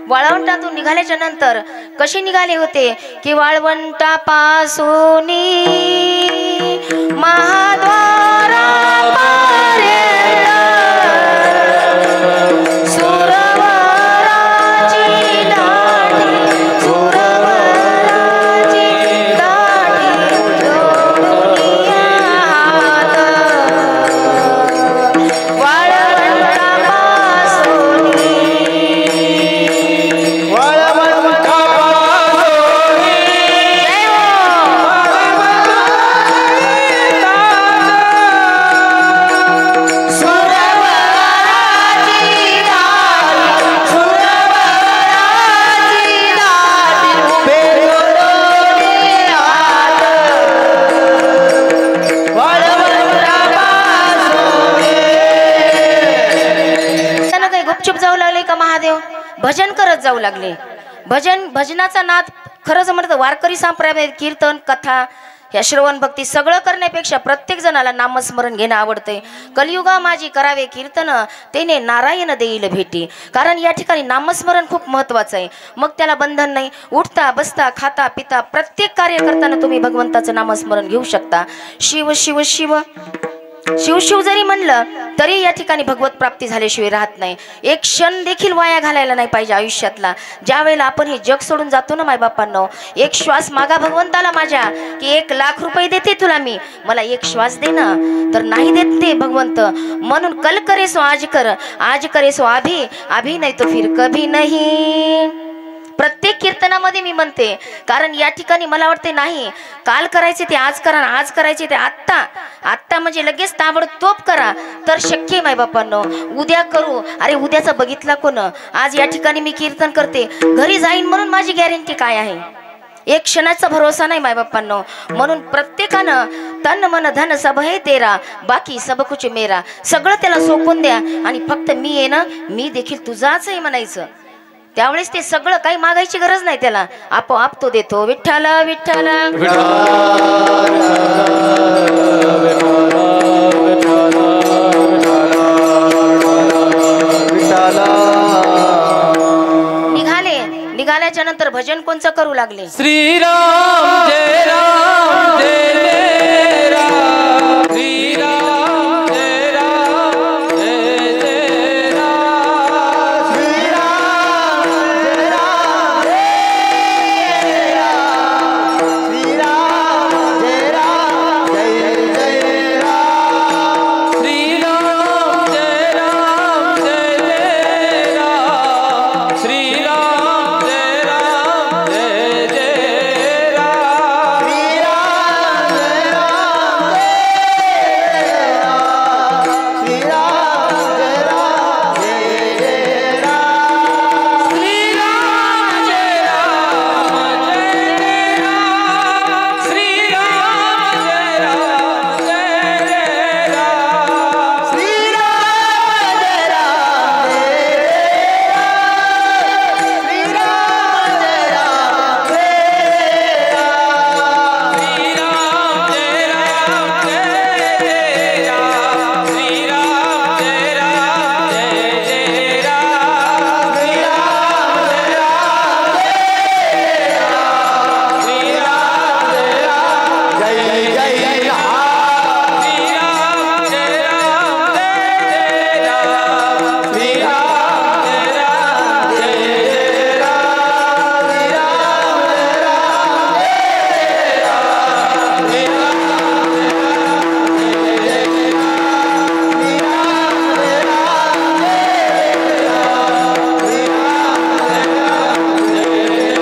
वाळवंटातून निघाल्याच्या नंतर कसे निघाले होते की वाळवंटापासून महाद्वारा भजन करत जाऊ लागले. भजनाचा नाद खरंच म्हणतं वारकरी संप्रदाय कीर्तन कथा या श्रवण भक्ती सगळं करण्यापेक्षा प्रत्येक जणाला नामस्मरण घेणं आवडते. कलियुगा माझी करावे कीर्तन तेने नारायण देईल भेटी. कारण या ठिकाणी नामस्मरण खूप महत्वाचं आहे. मग त्याला बंधन नाही. उठता बसता खाता पिता प्रत्येक कार्य करताना तुम्ही भगवंताचं नामस्मरण घेऊ शकता. शिव शिव शिव शिव शिव जरी म्हणलं तरी या ठिकाणी भगवत प्राप्ती झाल्याशिवाय राहत नाही. एक क्षण देखील वाया घालायला नाही पाहिजे आयुष्यातला. ज्या वेळेला आपण हे जग सोडून जातो ना मायबापांनो, एक श्वास मागा भगवंताला माझ्या की 1 लाख रुपये देते तुला मी, मला एक श्वास दे ना. तर नाही देत ते भगवंत. म्हणून कल करे सो आज कर, आज करे सो अभी, अभी नाही तो फिर कभी नहीं. प्रत्येक कीर्तनामध्ये मी म्हणते. कारण या ठिकाणी मला वाटते नाही काल करायचे ते आज करा, आज करायचे ते आत्ता म्हणजे लगेच ताबडतोब करा तर शक्य आहे मायबापांनो. उद्या करू, अरे उद्याचा बघितला कोण? आज या ठिकाणी मी कीर्तन करते, घरी जाईन म्हणून माझी गॅरंटी काय आहे? एक क्षणाचा भरोसा नाही मायबापांनो. म्हणून प्रत्येकानं तन मन धन सब है तेरा, बाकी सब कुछ मेरा. सगळं त्याला सोपून द्या आणि फक्त मी आहे ना, मी देखील तुझाच आहे म्हणायचं. त्यावेळेस ते सगळं काही मागायची गरज नाही त्याला, आपोआप तो देतो. विठ्ठल विठ्ठल निघाल्याच्या त्याच्यानंतर भजन कोणचं करू लागले? श्रीराम जय राम जय जय राम श्रीराम जय राम जय जय राम श्रीराम जय राम जय राम श्रीराम जय राम जय जय राम श्रीराम जय राम जय जय राम श्रीराम जय राम जय जय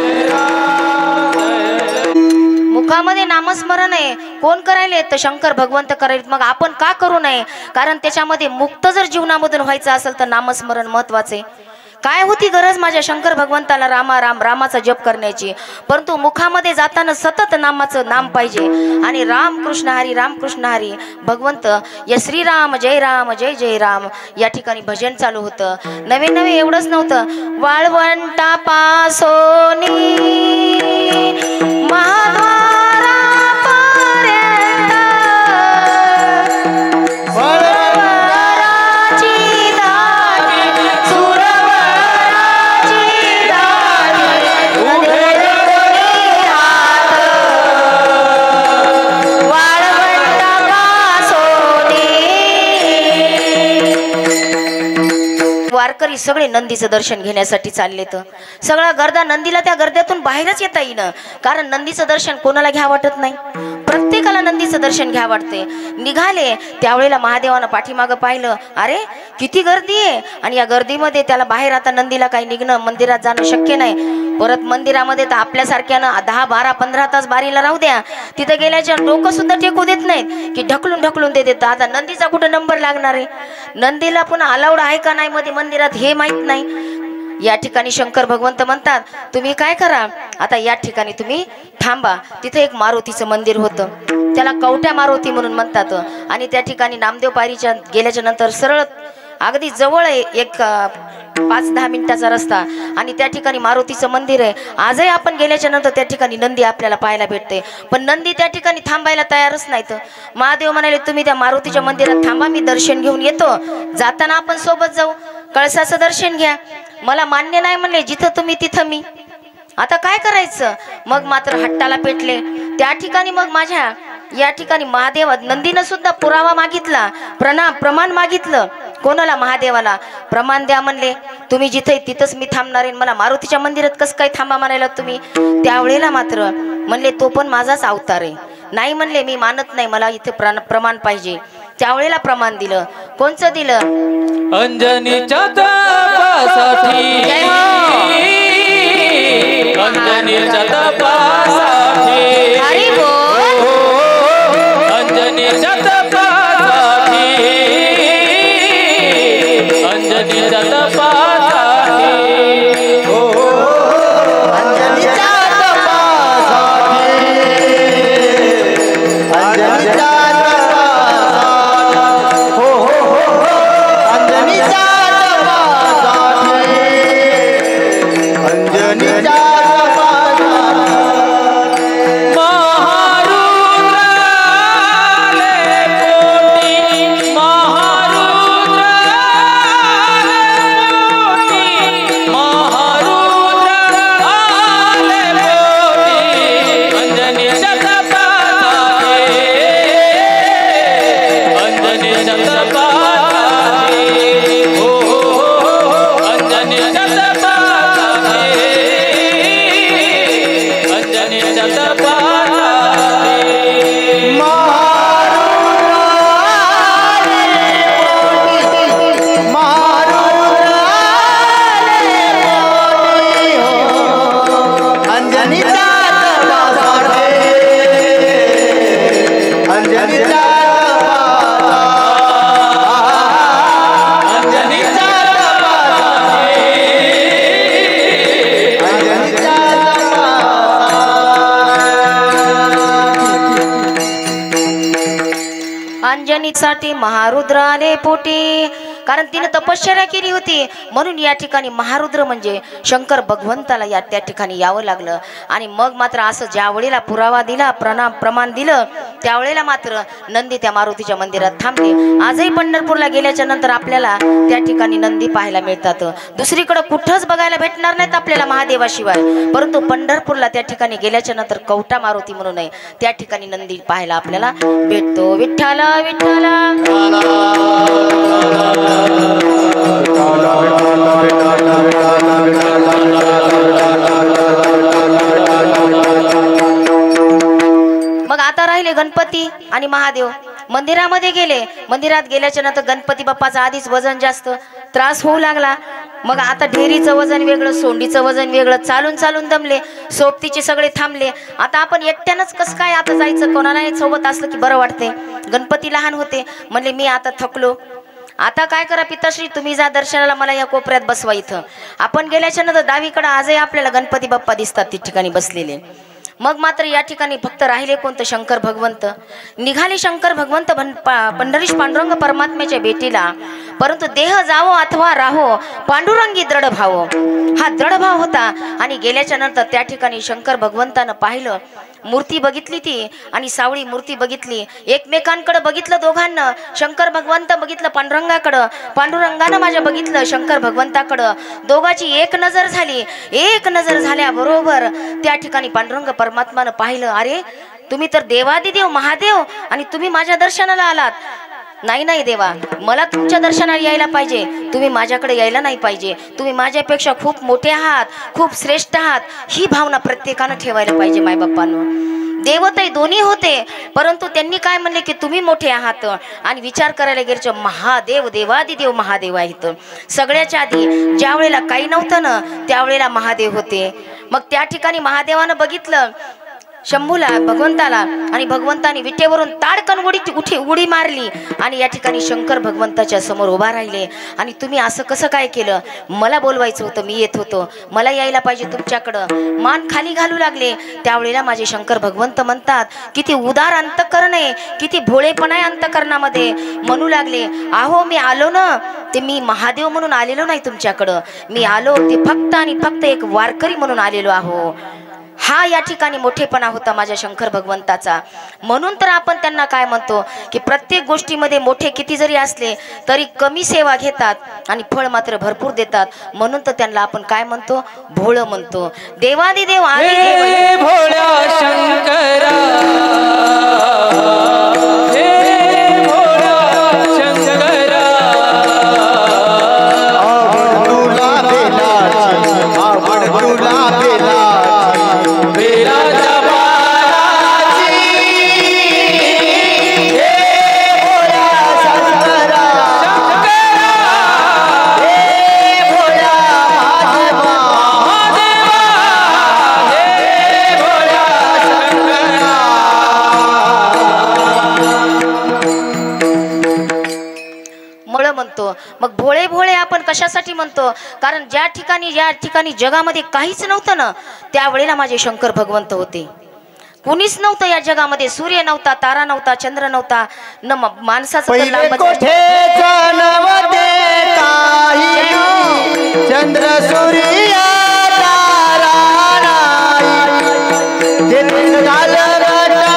राम मुखामध्ये नामस्मरण आहे कोण करायले? तर शंकर भगवंत करायलेत. मग आपण का करू नये? कारण त्याच्यामध्ये मुक्त जर जीवनामधून व्हायचं असेल तर नामस्मरण महत्वाचे. काय होती गरज माझ्या शंकर भगवंताला रामा राम रामाचा जप करण्याची, परंतु मुखामध्ये जाताना सतत नामाचं नाम पाहिजे. आणि राम कृष्ण हरी भगवंत या श्रीराम जय जय राम या ठिकाणी भजन चालू होतं. नवीन एवढंच नव्हतं. वाळवंटा पासोनी वारकरी सगळे नंदीचं दर्शन घेण्यासाठी चालले. तर सगळा गर्दा नंदीला त्या गर्द्यातून बाहेरच येता येईन. कारण नंदीचं दर्शन कोणाला घ्या वाटत नाही, प्रत्येकाला नंदीचं दर्शन घ्या वाटते. निघाले त्यावेळेला महादेवानं पाठीमागं पाहिलं, अरे किती गर्दी आहे. आणि या गर्दीमध्ये त्याला बाहेर आता नंदीला काही निघणं मंदिरात जाणं शक्य नाही. परत मंदिरामध्ये तर आपल्यासारख्यानं 10, 12, 15 तास बारीला राहू द्या, तिथं गेल्याच्या डोकं सुद्धा टेकू देत नाहीत की ढकलून ते देतात. आता नंदीचा कुठं नंबर लागणार आहे? नंदीला पुन्हा अलाउड आहे का नाही मध्ये मंदिरात हे माहीत नाही. या ठिकाणी शंकर भगवंत म्हणतात, तुम्ही काय करा, आता या ठिकाणी तुम्ही थांबा. तिथे एक मारुतीचं मंदिर होतं, त्याला कवट्या मारुती म्हणून म्हणतात. आणि त्या ठिकाणी नामदेव पायरीच्या गेल्याच्या नंतर सरळ अगदी जवळ आहे, एक 5-10 मिनिटाचा रस्ता. आणि त्या ठिकाणी मारुतीचं मंदिर आहे. आजही आपण गेल्याच्या नंतर त्या ठिकाणी नंदी आपल्याला पाहायला भेटते. पण नंदी त्या ठिकाणी थांबायला तयारच नाहीत. महादेव म्हणाले, तुम्ही त्या मारुतीच्या मंदिरात थांबा, मी दर्शन घेऊन येतो. जाताना आपण सोबत जाऊ, कळसाचं दर्शन घ्या. मला मान्य नाही म्हणले, जिथं तुम्ही तिथं मी. आता काय करायचं? मग मात्र हट्टाला पेटले. त्या ठिकाणी मग माझ्या या ठिकाणी महादेव नंदीनं सुद्धा पुरावा मागितला, प्रमाण मागितलं. कोणाला? महादेवाला. प्रमाण द्या म्हणले, तुम्ही जिथे तिथंच मी थांबणार आहे. मला मारुतीच्या मंदिरात कसं काय थांबा म्हणायला तुम्ही? त्यावेळेला मात्र म्हणले, तो पण माझाच अवतार आहे. नाही म्हणले, मी मानत नाही, मला इथे प्रमाण पाहिजे. त्यावेळेला प्रमाण दिलं. कोणचं दिलं? अंजनीच्या तपासाठी, अंजनीच्या तपासाठी, हरी बोल. अंजनीच्या तपासाठी, अंजनीच्या तपासाठी, अंजनीच्या तपासाठी, अंजनीच्या हो हो हो अंजनीच्या तपासाठी, अंजनीच्या महारुद्राले साठी महारुद्र आले पोटी. कारण तिने तपश्चर्या केली होती म्हणून या ठिकाणी महारुद्र म्हणजे शंकर भगवंताला त्या ठिकाणी यावं लागलं. आणि मग मात्र असं ज्या वेळेला पुरावा दिला, प्रमाण दिलं, त्यावेळेला मात्र नंदी त्या मारुतीच्या मंदिरात थांबले. आजही पंढरपूरला गेल्याच्या नंतर आपल्याला त्या ठिकाणी नंदी पाहायला मिळतात. दुसरीकडे कुठंच बघायला भेटणार नाहीत आपल्याला महादेवाशिवाय. परंतु पंढरपूरला त्या ठिकाणी गेल्याच्या नंतर कवटा मारुती म्हणून आहे, त्या ठिकाणी नंदी पाहायला आपल्याला भेटतो. विठ्ठला विठ्ठला मग आता राहिले गणपती आणि महादेव. मंदिरामध्ये गेले, मंदिरात गेल्याच्या नंतर गणपती बाप्पाचं आधीच वजन जास्त, त्रास होऊ लागला. मग आता ढेरीचं वजन वेगळं, सोंडीचं वजन वेगळं, चालून चालून दमले, सोबतीचे सगळे थांबले. आता आपण एकट्यानंच कसं काय आता जायचं, कोणाला एक सोबत असलं की बरं वाटते. गणपती लहान होते, म्हणले मी आता थकलो, आता काय करा पिताश्री तुम्ही जा दर्शनाला, मला या कोपऱ्यात बसवा इथं. आपण गेल्याच्या नंतर डावीकडे आजही आपल्याला गणपती बाप्पा दिसतात त्या ठिकाणी बसलेले. मग मात्र या ठिकाणी फक्त राहिले कोणतं, शंकर भगवंत. निघाले शंकर भगवंत पंढरीश पांडुरंग परमात्म्याच्या भेटीला. परंतु देह जावो अथवा राहो पांडुरंगी दृढ भाव, हा दृढ भाव होता. आणि गेल्याच्या नंतर त्या ठिकाणी शंकर भगवंतानं पाहिलं, मूर्ती बघितली ती आणि सावळी मूर्ती बघितली, एकमेकांकडे बघितलं दोघांना. शंकर भगवंत बघितलं पांडुरंगाकडं, पांडुरंगानं माझ्या बघितलं शंकर भगवंताकडं. दोघाची एक नजर झाली. एक नजर झाल्याबरोबर त्या ठिकाणी पांडुरंग परमात्मानं पाहिलं, अरे तुम्ही तर देवादिदेव महादेव आणि तुम्ही माझ्या दर्शनाला आलात. नाही नाही देवा, मला तुमच्या दर्शनाला यायला पाहिजे, तुम्ही माझ्याकडे यायला नाही पाहिजे. तुम्ही माझ्यापेक्षा खूप मोठे आहात, खूप श्रेष्ठ आहात, ही भावना प्रत्येकानं ठेवायला पाहिजे मायबाप्पांनो. देवताई दोन्ही होते, परंतु त्यांनी काय म्हणले की तुम्ही मोठे आहात. आणि विचार करायला गेलं महादेव देवादिदेव महादेव आहेत. सगळ्याच्या आधी ज्या वेळेला काही नव्हतं ना त्यावेळेला महादेव होते. मग त्या ठिकाणी महादेवानं बघितलं शंभूला, भगवंताला, आणि भगवंताने विटेवरून ताडकन उडी मारली आणि या ठिकाणी शंकर भगवंताच्या समोर उभा राहिले. आणि तुम्ही असं कसं काय केलं, मला बोलवायचं होतं, मी येत होतो, मला यायला पाहिजे तुमच्याकडं. मान खाली घालू लागले. त्यावेळेला माझे शंकर भगवंत म्हणतात, किती उदार अंतकरण आहे, किती भोळेपणा आहे अंतकरणामध्ये. म्हणू लागले, आहो मी आलो ना ते मी महादेव म्हणून आलेलो नाही तुमच्याकडं, मी आलो ते फक्त आणि फक्त एक वारकरी म्हणून आलेलो आहो. हा या ठिकाणी मोठेपणा होता माझ्या शंकर भगवंताचा. म्हणून तर आपण त्यांना काय म्हणतो की प्रत्येक गोष्टीमध्ये मोठे किती जरी असले तरी कमी सेवा घेतात आणि फळ मात्र भरपूर देतात. म्हणून तर त्यांना आपण काय म्हणतो, भोळ म्हणतो. देवादिदेव आले भोळ्या शंकरा, म्हणतो. मग भोळे भोळे आपण कशासाठी म्हणतो, कारण ज्या ठिकाणी जगामध्ये काहीच नव्हतं ना त्यावेळेला माझे शंकर भगवंत होते. कुणीच नव्हतं या जगामध्ये, सूर्य नव्हता, तारा नव्हता, चंद्र नव्हता, न माणसाचं चंद्र सूर्य तारा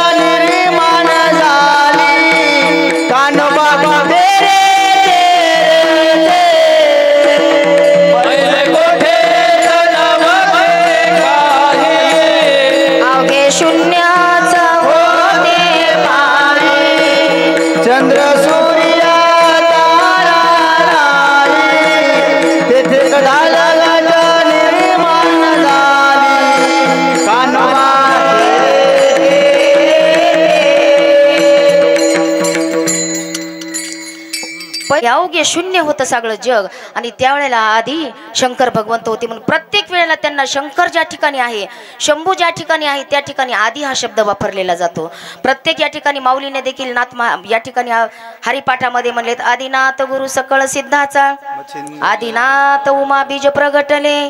निर्माण झाली कानोबा शून्याचा होते पाणी, चंद्र सूर्य तारा तेथे निर्माण झाली कानोबा. अवघे शून्य होतं सगळं जग. आणि त्यावेळेला आधी शंकर भगवंत होते. म्हणून प्रत्येक वेळेला त्यांना शंकर ज्या ठिकाणी आहे, शंभू ज्या ठिकाणी आहे त्या ठिकाणी आधी हा शब्द वापरलेला जातो. प्रत्येक या ठिकाणी माऊलीने देखील या ठिकाणी हरिपाठामध्ये म्हणलेत, आदिनाथ गुरु सकळ सिद्धाचा, आदिनाथ उमा बीज प्रगटले,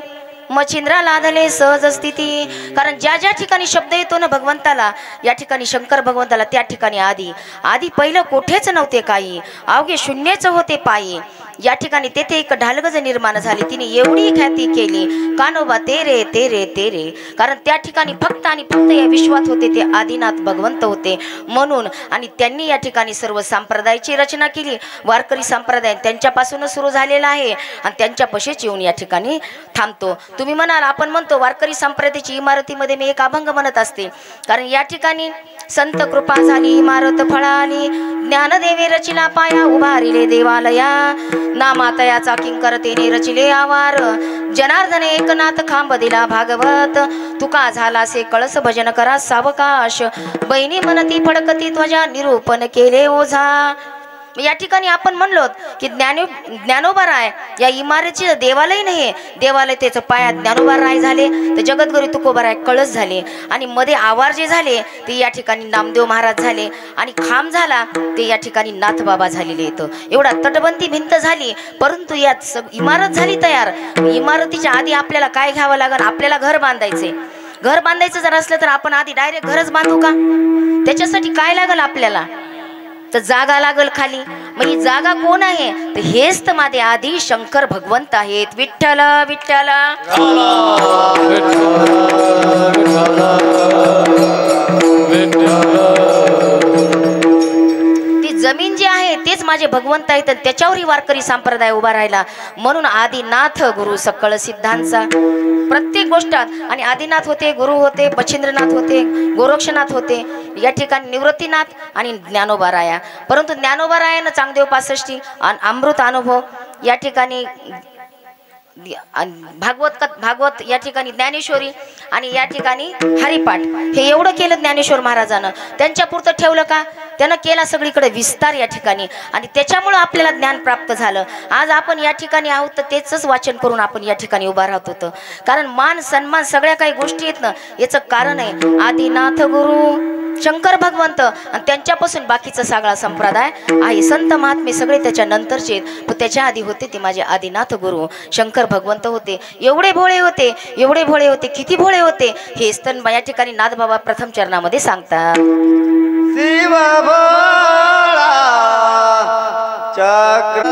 मच्छिंद्रा लादले सहज स्थिती. कारण ज्या ज्या ठिकाणी शब्द येतो ना भगवंताला, या ठिकाणी शंकर भगवंताला, त्या ठिकाणी आधी पहिलं कोठेच नव्हते काही, अवघे शून्यच होते पायी. या ठिकाणी तेथे एक ढालगज निर्माण झाली, तिने एवढी ख्याती केली, कानोबा तेरे तेरे तेरे. कारण त्या ठिकाणी फक्त आणि फक्त या विश्वात होते ते आदिनाथ भगवंत होते म्हणून. आणि त्यांनी या ठिकाणी सर्व संप्रदायाची रचना केली. वारकरी संप्रदाय त्यांच्यापासूनच सुरू झालेला आहे आणि त्यांच्या पशीच येऊन या ठिकाणी थांबतो. तुम्ही म्हणाल, आपण म्हणतो वारकरी संप्रदायाची इमारतीमध्ये मी एक अभंग म्हणत असते, कारण या ठिकाणी संत कृपा झाली इमारत फळाली, ज्ञानदेवे रचिला पाया उभारिले देवालया, नामातयाचा किंकर तेने रचिले आवार, जनार्दने एकनाथ खांब दिला भागवत, तुका झाला से कळस भजन करा सावकाश, बहिणी मनती फडकती ध्वजा निरूपण केले ओझा. या ठिकाणी आपण म्हणलो की ज्ञानोबा राय या इमारतीचे देवालय नाही, देवालय त्याचं पायात ज्ञानोबा राय झाले, तर जगद्गुरू तुकोबा राय कळस झाले, आणि मध्ये आवार जे झाले ते या ठिकाणी नामदेव महाराज झाले, आणि खांब झाला ते या ठिकाणी नाथबाबा झालेले येतं. एवढा तटबंदी भिंत झाली, परंतु यात इमारत झाली तयार. इमारतीच्या आधी आपल्याला काय घ्यावं लागेल? आपल्याला घर बांधायचे. घर बांधायचं जर असलं तर आपण आधी डायरेक्ट घरच बांधू का? त्याच्यासाठी काय लागेल आपल्याला? तर जागा लागल खाली. मग ही जागा कोण आहे? तर हेच तर माझे आधी शंकर भगवंत आहेत. विठ्ठल विठ्ठल. ती जमीन जी आहे तेच माझे भगवंत आहेत, त्याच्यावरही वारकरी संप्रदाय उभा राहिला. म्हणून आदिनाथ गुरु सकळ सिद्धांचा प्रत्येक गोष्टात. आणि आदिनाथ होते, गुरु होते, मच्छिंद्रनाथ होते, गोरक्षनाथ होते, या ठिकाणी निवृत्तीनाथ आणि ज्ञानोबा राया. परंतु ज्ञानोबा रायानं चांगदेव 65 आणि अमृत अनुभव या ठिकाणी भागवत या ठिकाणी ज्ञानेश्वरी आणि या ठिकाणी हरिपाठ हे एवढं केलं ज्ञानेश्वर महाराजानं. त्यांच्या पुरतं ठेवलं का? त्यानं केला सगळीकडे विस्तार या ठिकाणी, आणि त्याच्यामुळं आपल्याला ज्ञान प्राप्त झालं. आज आपण या ठिकाणी आहोत तर तेच वाचन करून आपण या ठिकाणी उभा राहत होतं. कारण मान सन्मान सगळ्या काही गोष्टी आहेत ना, याचं कारण आहे आदिनाथ गुरु शंकर भगवंत, आणि त्यांच्यापासून बाकीचा सगळा संप्रदाय आहे. संत महात्मे सगळे त्याच्या नंतरचे, पण त्याच्या आधी होते ते माझे आदिनाथ गुरु शंकर भगवंत होते. एवढे भोळे होते, एवढे भोळे होते, किती भोळे होते हे स्तन या ठिकाणी नाथबाबा प्रथम चरणामध्ये सांगतात. शिव भोळा चक्र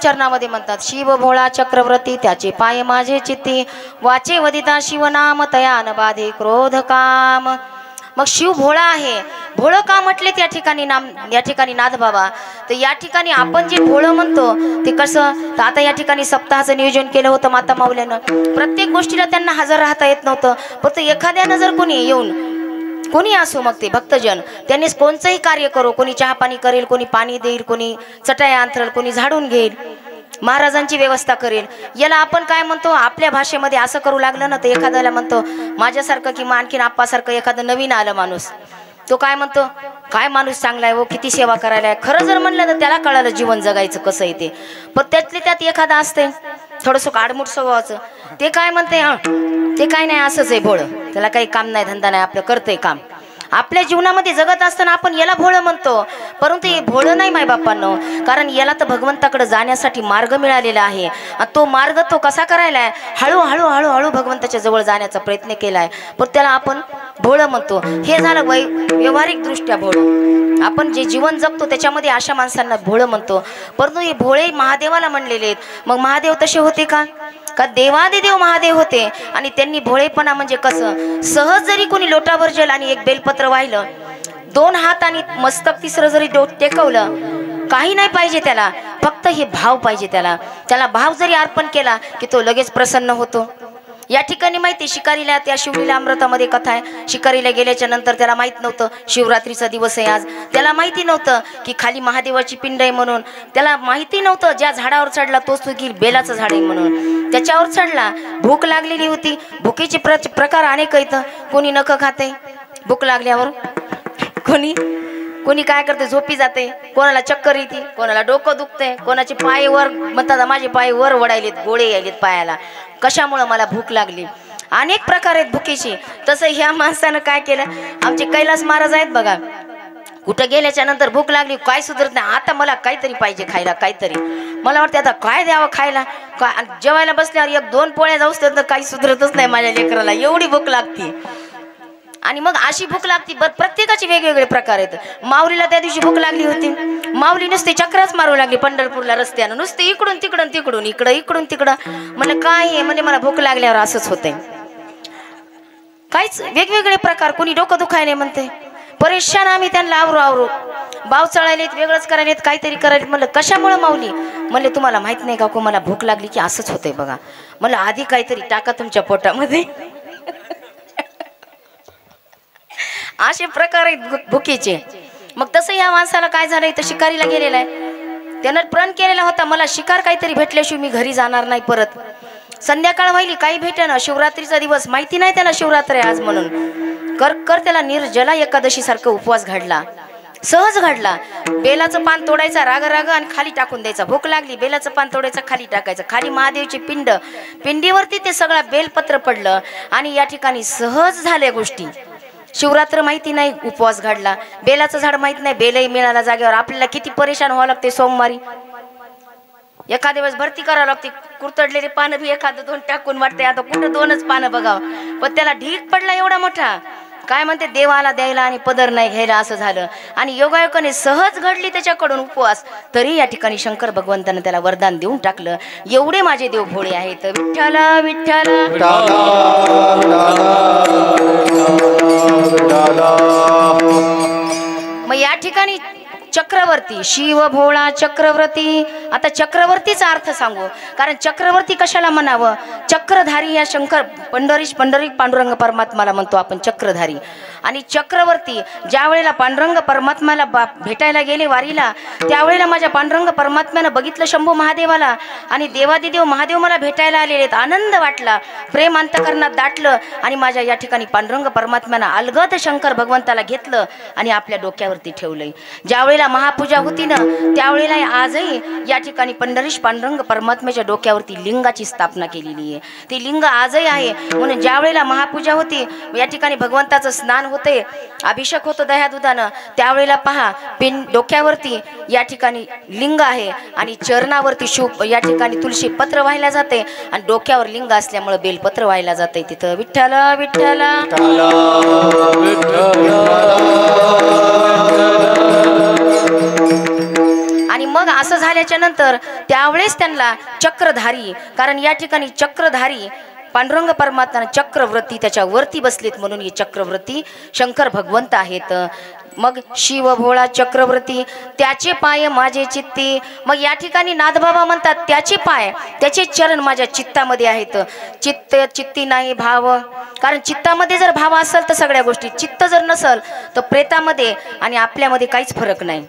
चरणामध्ये म्हणतात, शिव भोळा चक्रवर्ती त्याचे पाय माझे चित्ती, वाचे वदिता शिवनाम तयान बाधे क्रोध काम. मग शिव भोळा आहे. भोळं का म्हटले त्या ठिकाणी नाम या ठिकाणी नाथबाबा? तर या ठिकाणी आपण जे भोळं म्हणतो ते कसं? तर आता या ठिकाणी सप्ताहाचं नियोजन केलं होतं माता माऊल्यानं. प्रत्येक गोष्टीला त्यांना हजर राहता येत नव्हतं, फक्त एखाद्यानं जर कोणी येऊन, कोणी असो मग ते भक्तजन, त्यांनी कोणचंही कार्य करो, कोणी चहा पाणी करेल, कोणी पाणी देईल, कोणी चटाया अंथरेल, कोणी झाडून घेईल, महाराजांची व्यवस्था करेल. याला आपण काय म्हणतो? आपल्या भाषेमध्ये असं करू लागलं ना तर एखाद्याला म्हणतो माझ्यासारखं किंवा आणखीन आप्पासारखं एखादं नवीन आलं माणूस, तो काय म्हणतो? काय माणूस चांगला आहे, वो किती सेवा करायला आहे. खरं जर म्हणलं तर त्याला कळालं जीवन जगायचं कसं आहे ते. पण त्यातले त्यात एखादा असते थोडंसं आडमुठ स्वभावाचं, ते काय म्हणते, ते काय नाही असंच आहे भोळं, त्याला काही काम नाही धंदा नाही, आपलं करतंय काम. आपल्या जीवनामध्ये जगत असताना आपण याला भोळं म्हणतो, परंतु हे भोळं नाही मायबापांनो. कारण याला तर भगवंताकडे जाण्यासाठी मार्ग मिळालेला आहे. तो मार्ग तो कसा करायला आहे? हळूहळू हळूहळू भगवंताच्या जवळ जाण्याचा प्रयत्न केला आहे, पण त्याला आपण भोळं म्हणतो. हे झालं व्यावहारिक दृष्ट्या भोळं. आपण जे जीवन जगतो त्याच्यामध्ये अशा माणसांना भोळं म्हणतो. परंतु हे भोळे महादेवाला म्हणलेले आहेत. मग महादेव तसे होते का? का देवादिदेव महादेव होते आणि त्यांनी भोळेपणा म्हणजे कसं, सहज जरी कोणी लोटाभर जल आणि एक बेलपत्र वाहिलं, 2 हात आणि मस्तक तिसरं जरी टेकवलं, काही नाही पाहिजे त्याला, फक्त हे भाव पाहिजे त्याला भाव जरी अर्पण केला की तो लगेच प्रसन्न होतो. या ठिकाणी माहिती शिकारीला त्या शिवलीला अमृतामध्ये कथा आहे. शिकारीला गेल्याच्या नंतर त्याला माहित नव्हतं शिवरात्रीचा दिवस आहे आज. त्याला माहिती नव्हतं की खाली महादेवाची पिंड आहे म्हणून. त्याला माहिती नव्हतं ज्या झाडावर चढला तोच की बेलाचं झाड आहे म्हणून. त्याच्यावर चढला. भूक लागलेली होती. भुकेचे प्रकार अनेक आहेत. कोणी नख खाते भूक लागल्यावर, कोणी काय करते झोपी जाते, कोणाला चक्कर येते, कोणाला डोकं दुखते, कोणाचे पाय वर म्हणतात माझे पाय वर वडायलेत, गोळे यायलेत पायाला, कशामुळं मला भूक लागली. अनेक प्रकार आहेत भुकेचे. तसं ह्या माणसानं काय केलं, आमचे कैलास महाराज आहेत बघा, कुठं गेल्याच्या नंतर भूक लागली काय सुधरत नाही, आता मला काहीतरी पाहिजे खायला, काहीतरी मला वाटते आता काय द्यावं खायला. जेवायला बसल्यावर 1-2 पोळ्या जाऊस तर काही सुधरतच नाही माझ्या लेकराला, एवढी भूक लागते. आणि मग अशी भूक लागती. प्रत्येकाचे वेगवेगळे प्रकार आहेत. माऊलीला त्या दिवशी भूक लागली होती. माऊली नुसते चक्राच मारू लागली पंढरपूरला रस्त्यानं, नुसते इकडून तिकडून इकडून तिकडं. म्हणलं काय हे, म्हणजे मला भूक लागल्यावर असंच होतंय. काहीच वेगवेगळे प्रकार. कोणी डोकं दुखायले म्हणते, परेशान आम्ही त्यांना आवरू बाव चढायलेत, वेगळंच करायलेत, काहीतरी करायलेत. म्हणलं कशामुळं माऊली? म्हणले तुम्हाला माहित नाही का को, मला भूक लागली की असंच होतंय बघा. म्हणलं आधी काहीतरी टाका तुमच्या पोटामध्ये. असे प्रकार आहेत भुकेचे. मग तसं या माणसाला काय झालंय, तर शिकारीला गेलेला आहे. त्यानं प्रण केलेला होता मला शिकार काहीतरी भेटल्याशिवाय मी घरी जाणार नाही परत. संध्याकाळ व्हायली काही भेटेना. शिवरात्रीचा दिवस, माहिती नाही त्याला शिवरात्र आहे आज म्हणून. कर त्याला निर्जला एकादशी सारखं उपवास घडला, सहज घडला. बेलाचं पान तोडायचा राग आणि खाली टाकून द्यायचा. भूक लागली, बेलाचं पान तोडायचं, खाली टाकायचं. खाली महादेवची पिंडीवरती ते सगळा बेलपत्र पडलं आणि या ठिकाणी सहज झाल्या गोष्टी. शिवरात्र माहिती नाही, उपवास घडला. बेलाचं झाड माहित नाही, बेलही मिळाला जागेवर. आपल्याला किती परेशान व्हावं लागते. सोमवारी एखाद्या वेळेस भरती करावं लागते. कुरतडलेले पानं बी 1-2 टाकून वाटते आता कुठं 2च पानं बघावं, पण त्याला ढीक पडला एवढा मोठा. काय म्हणते, देवाला द्यायला आणि पदर नाही घ्यायला असं झालं. आणि योगायोगाने सहज घडली त्याच्याकडून उपवास. तरी या ठिकाणी शंकर भगवंतानं त्याला वरदान देऊन टाकलं. एवढे माझे देव भोळे आहेत. विठ्ठला विठ्ठला. मग या ठिकाणी चक्रवर्ती, शिव भोळा चक्रवर्ती. आता चक्रवर्तीचा अर्थ सांगू, कारण चक्रवर्ती कशाला म्हणावं. चक्रधारी या शंकर पंढरी पांडुरंग परमात्माला म्हणतो आपण चक्रधारी. आणि चक्रवर्ती ज्या वेळेला पांडुरंग परमात्म्याला भेटायला गेले वारीला, त्यावेळेला माझ्या पांडुरंग परमात्म्यानं बघितलं शंभू महादेवाला आणि देवादिदेव महादेव मला भेटायला आलेले. आनंद वाटला, प्रेम अंतकरणात दाटलं आणि माझ्या या ठिकाणी पांडुरंग परमात्म्यानं अलगद शंकर भगवंताला घेतलं आणि आपल्या डोक्यावरती ठेवलंय. ज्यावेळेला महापूजा होती ना, त्यावेळेला आजही या ठिकाणी पंढरीश पांडुरंग परमात्म्याच्या डोक्यावरती लिंगाची स्थापना केलेली आहे. ती लिंग आजही आहे. म्हणून ज्या वेळेला महापूजा होती, या ठिकाणी भगवंताचं स्नान होते, अभिषेक होतो दह्या दुधानं, त्यावेळेला पहा डोक्यावरती या ठिकाणी लिंग आहे आणि चरणावरती या ठिकाणी तुळशी पत्र वाहिला जाते आणि डोक्यावर लिंग असल्यामुळे बेलपत्र वाहिला जाते. तिथं विठ्ठला विठ्ठला. आणि मग असं झाल्याच्या नंतर त्यावेळेस त्यांना चक्रधारी, कारण या ठिकाणी चक्रधारी पांडुरंग परमात्मा चक्रवर्ती त्याच्या वरती बसलेत म्हणून हे चक्रवर्ती शंकर भगवंत आहेत. मग शिव भोळा चक्रवर्ती, त्याचे पाय माझे चित्ती. मग या ठिकाणी नाथबाबा म्हणतात त्याचे पाय, त्याचे चरण माझ्या चित्तामध्ये आहेत. चित्ती नाही भाव, कारण चित्तामध्ये जर भाव असेल तर सगळ्या गोष्टी, चित्त जर नसेल तर प्रेतामध्ये आणि आपल्यामध्ये काहीच फरक नाही.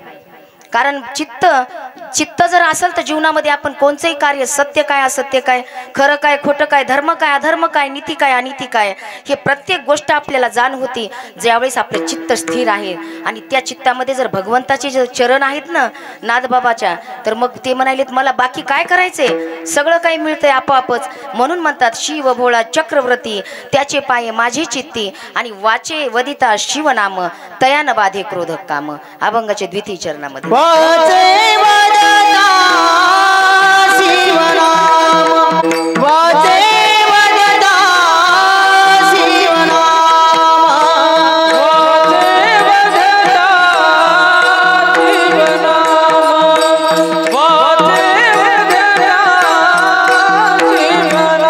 कारण चित्त जर असेल तर जीवनामध्ये आपण कोणतेही कार्य, सत्य काय असत्य काय, खरं काय खोटं काय, धर्म काय अधर्म काय, नीती काय अनीती काय, हे प्रत्येक गोष्ट आपल्याला जाण होती ज्यावेळेस आपलं चित्त स्थिर आहे. आणि त्या चित्तामध्ये जर भगवंताचे जे चरण आहेत ना नाथबाबाच्या, तर मग ते म्हणालेत मला बाकी काय करायचे, सगळं काही मिळतंय आपोआपच. म्हणून म्हणतात शिव भोळा चक्रवर्ती, त्याचे पाय माझी चित्ती आणि वाचे वदिता शिवनाम, तयान बाधे क्रोधक काम. अभंगाचे द्वितीय चरणामध्ये वाचे वदता शिवनाम, वाचे वदता शिवनाम, वाचे वदता शिवनाम, वाचे वदता शिवनाम.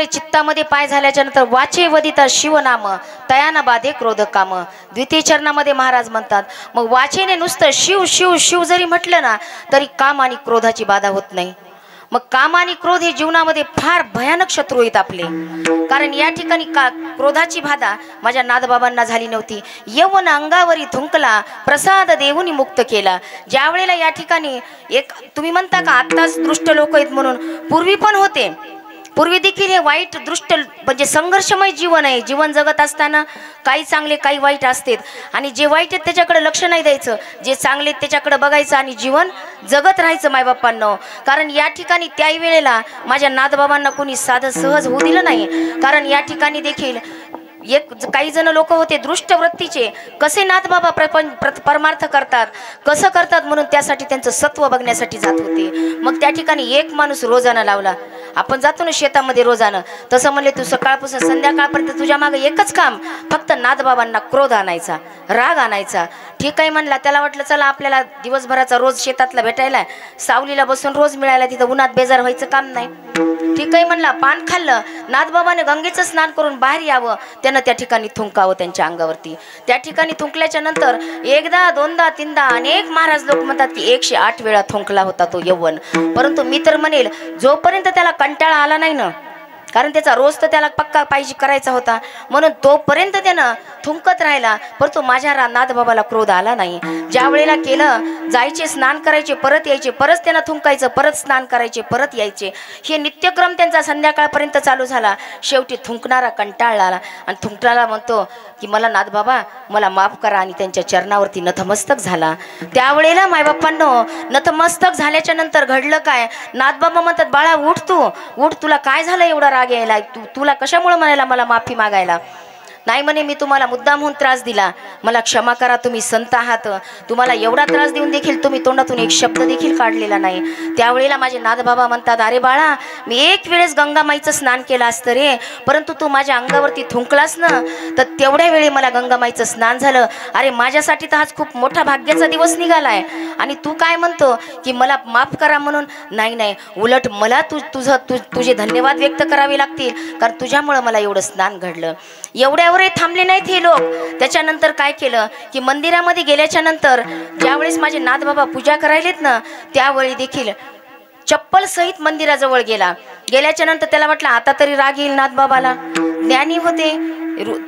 प्रकारे चित्तामध्ये पाय झाल्याच्या नंतर वाचे वदिता शिवनाम तयाना बाधे क्रोध काम. द्वितीय चरणामध्ये महाराज म्हणतात मग वाचेने नुसतं शिव शिव शिव जरी म्हटलं ना तरी काम आणि क्रोधाची बाधा होत नाही. मग काम आणि क्रोध हे जीवनामध्ये फार भयानक शत्रू आहेत आपले. कारण या ठिकाणी क्रोधाची बाधा माझ्या नादबाबांना झाली नव्हती. यवन अंगावरी थुंकला प्रसाद देऊनी मुक्त केला. ज्या वेळेला या ठिकाणी एक तुम्ही म्हणता का आत्ताच दृष्ट लोक आहेत म्हणून, पूर्वी पण होते. पूर्वी देखील हे वाईट दृष्ट म्हणजे संघर्षमय जीवन आहे. जीवन जगत असताना काही चांगले काही वाईट असते आणि जे वाईट आहेत त्याच्याकडे लक्ष नाही द्यायचं, जे चांगले त्याच्याकडे बघायचं आणि जीवन जगत राहायचं मायबापांनो. कारण या ठिकाणी त्याही वेळेला माझ्या नादबाबांना कोणी साधं सहज होऊ दिलं नाही. कारण या ठिकाणी देखील काही जण लोक होते दृष्ट वृत्तीचे, कसे नाथबाबा परमार्थ करतात कसं करतात म्हणून त्यासाठी त्यांचं सत्व बघण्यासाठी जात होते. मग त्या ठिकाणी एक माणूस रोजानं लावला. आपण जातो ना शेतामध्ये रोजानं, तसं म्हणले तू सकाळपासून संध्याकाळपर्यंत तुझ्या मागे एकच काम, फक्त नाथबाबांना क्रोध आणायचा, राग आणायचा. ठीक आहे म्हणला. त्याला वाटलं चला आपल्याला दिवसभराचा रोज शेतातला भेटायला, सावलीला बसून रोज मिळायला, तिथं उन्हात बेजार व्हायचं काम नाही. ठीक आहे म्हणला. पान खाल्लं. नाथबाबाने गंगेचं स्नान करून बाहेर यावं, त्यानं त्या ठिकाणी थुंकावं त्यांच्या अंगावरती. त्या ठिकाणी थुंकल्याच्या नंतर एकदा दोनदा तीनदा अनेक महाराज लोक म्हणतात की 108 वेळा थुंकला होता तो यवन. परंतु मी तर म्हणेल जोपर्यंत त्याला कंटाळा आला नाही ना, कारण त्याचा रोज तर त्याला पक्का पाहिजे करायचा होता, म्हणून तोपर्यंत त्यानं थुंकत राहिला. परंतु माझ्या नाथबाबाला क्रोध आला नाही. ज्या वेळेला केलं, जायचे स्नान करायचे परत यायचे, परत त्यांना थुंकायचं, परत स्नान करायचे परत यायचे, हे नित्यक्रम त्यांचा संध्याकाळपर्यंत चालू झाला. शेवटी थुंकणारा कंटाळला आणि थुंकणारा म्हणतो की मला नाथबाबा मला माफ करा, आणि त्यांच्या चरणावरती नतमस्तक झाला. त्यावेळेला मायबापांनो नतमस्तक झाल्याच्या नंतर घडलं काय, नाथबाबा म्हणतात बाळा उठ, तू उठ, तुला काय झालं एवढा राग यायला, तुला कशामुळे म्हणायला मला माफी मागायला. नाही म्हणे मी तुम्हाला मुद्दामहून त्रास दिला, मला क्षमा करा, तुम्ही संत आहात, तुम्हाला एवढा त्रास देऊन देखील तुम्ही तोंडातून एक शब्द देखील काढलेला नाही. त्यावेळेला माझे नाथबाबा म्हणतात अरे बाळा मी एक वेळेस गंगामाईचं स्नान केलं असतं रे, परंतु तू माझ्या अंगावरती थुंकलास ना, तर तेवढ्या वेळी मला गंगामाईचं स्नान झालं. अरे माझ्यासाठी तर आज खूप मोठा भाग्याचा दिवस निघालाय आणि तू काय म्हणतो की मला माफ करा म्हणून. नाही नाही, उलट मला तुझे धन्यवाद व्यक्त करावे लागतील, कारण तुझ्यामुळं मला एवढं स्नान घडलं. एवढ्यावर थांबले नाहीत हे लोक. त्याच्यानंतर काय केलं की मंदिरामध्ये गेल्याच्या नंतर ज्यावेळेस माझे नाथबाबा पूजा करायलेत ना, त्यावेळी देखील चप्पल सहित मंदिराजवळ गेल्याच्या नंतर त्याला वाटलं आता तरी राग येईल नाथबाबाला. ज्ञानी होते,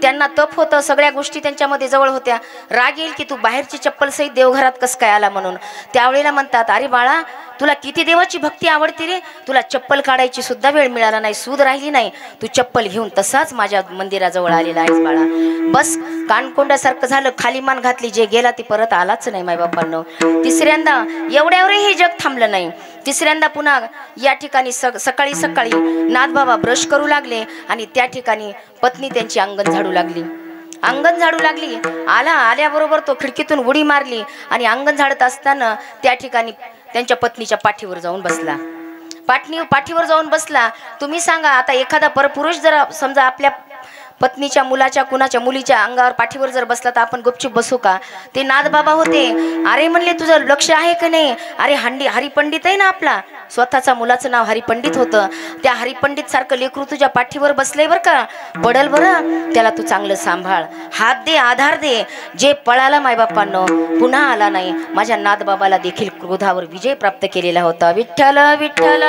त्यांना तप होतं, सगळ्या गोष्टी त्यांच्यामध्ये जवळ होत्या. राग येईल की तू बाहेरची चप्पल सहित देवघरात कसं काय आला म्हणून. त्यावेळेला म्हणतात अरे बाळा तुला किती देवाची भक्ती आवडते रे, तुला चप्पल काढायची सुद्धा वेळ मिळाला नाही, सूद राहिली नाही, तू चप्पल घेऊन तसाच माझ्या मंदिराजवळ आलेला आहेस बाळा. बस कानकोंड्यासारखं झालं, खाली मान घातली, जे गेला ते परत आलाच नाही मायबापांनो. तिसऱ्यांदा एवढ्यावरही हे जग थांबलं नाही. तिसऱ्यांदा पुन्हा या ठिकाणी सकाळी सकाळी नाथबाबा ब्रश करू लागले आणि त्या ठिकाणी पत्नी त्यांची अंगण झाडू लागली. आल्याबरोबर तो खिडकीतून उडी मारली आणि अंगण झाडत असताना त्या ठिकाणी त्यांच्या पत्नीच्या पाठीवर जाऊन बसला. तुम्ही सांगा आता एखादा परपुरुष जर समजा आपल्या पत्नीच्या कुणाच्या मुलीच्या अंगावर पाठीवर जर बसला तर आपण गुपचूप बसू का? ते नाथबाबा होते. अरे म्हणले तुझं लक्ष आहे का नाही, अरे हरिपंडित आहे ना, आपला स्वतःचा मुलाचं नाव हरिपंडित होतं, त्या हरिपंडित सारखं लेकरू तुझ्या पाठीवर बसलंय बरं का, पडल बरं, त्याला तू चांगलं सांभाळ, हात दे, आधार दे. जे पळाला मायबापांनो पुन्हा आला नाही. माझ्या नाथबाबाला देखील क्रोधावर विजय प्राप्त केलेला होता. विठ्ठल विठ्ठल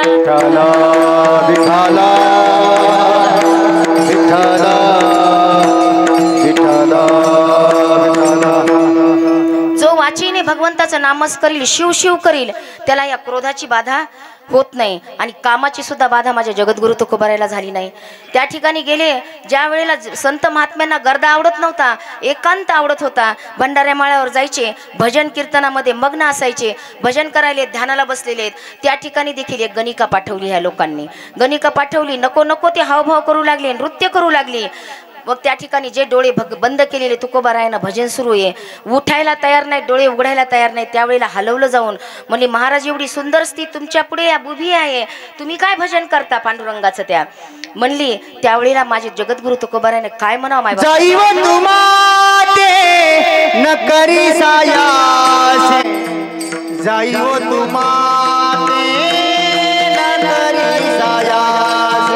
जो वाचीने भगवंताचं नामस करील, शिव शिव करील, त्याला या क्रोधाची बाधा होत नाही आणि कामाची सुद्धा बाधा माझ्या जगद्गुरु तुकोबारायला झाली नाही. त्या ठिकाणी गेले ज्या वेळेला संत महात्म्यांना गर्दा आवडत नव्हता, एकांत आवडत होता. भंडाऱ्या माळ्यावर जायचे, भजन कीर्तनामध्ये मग्न असायचे, भजन करायले, ध्यानाला बसलेले. त्या ठिकाणी देखील एक गणिका पाठवली. ह्या लोकांनी गणिका पाठवली. नको नको ते हावभाव करू लागले, नृत्य करू लागले. मग त्या ठिकाणी जे डोळे बंद केलेले तुकोबारायांना भजन सुरू आहे, उठायला तयार नाही, डोळे उघडायला तयार नाही. त्यावेळेला हलवलं जाऊन म्हणले महाराज एवढी सुंदर स्थिती तुमच्या पुढे उभी आहे, तुम्ही काय भजन करता पांडुरंगाचं? त्या म्हणली त्यावेळेला माझे जगद्गुरु तुकोबारायाने काय म्हणावं माय न करी सायास, जाईव तुमाते न करी सायास,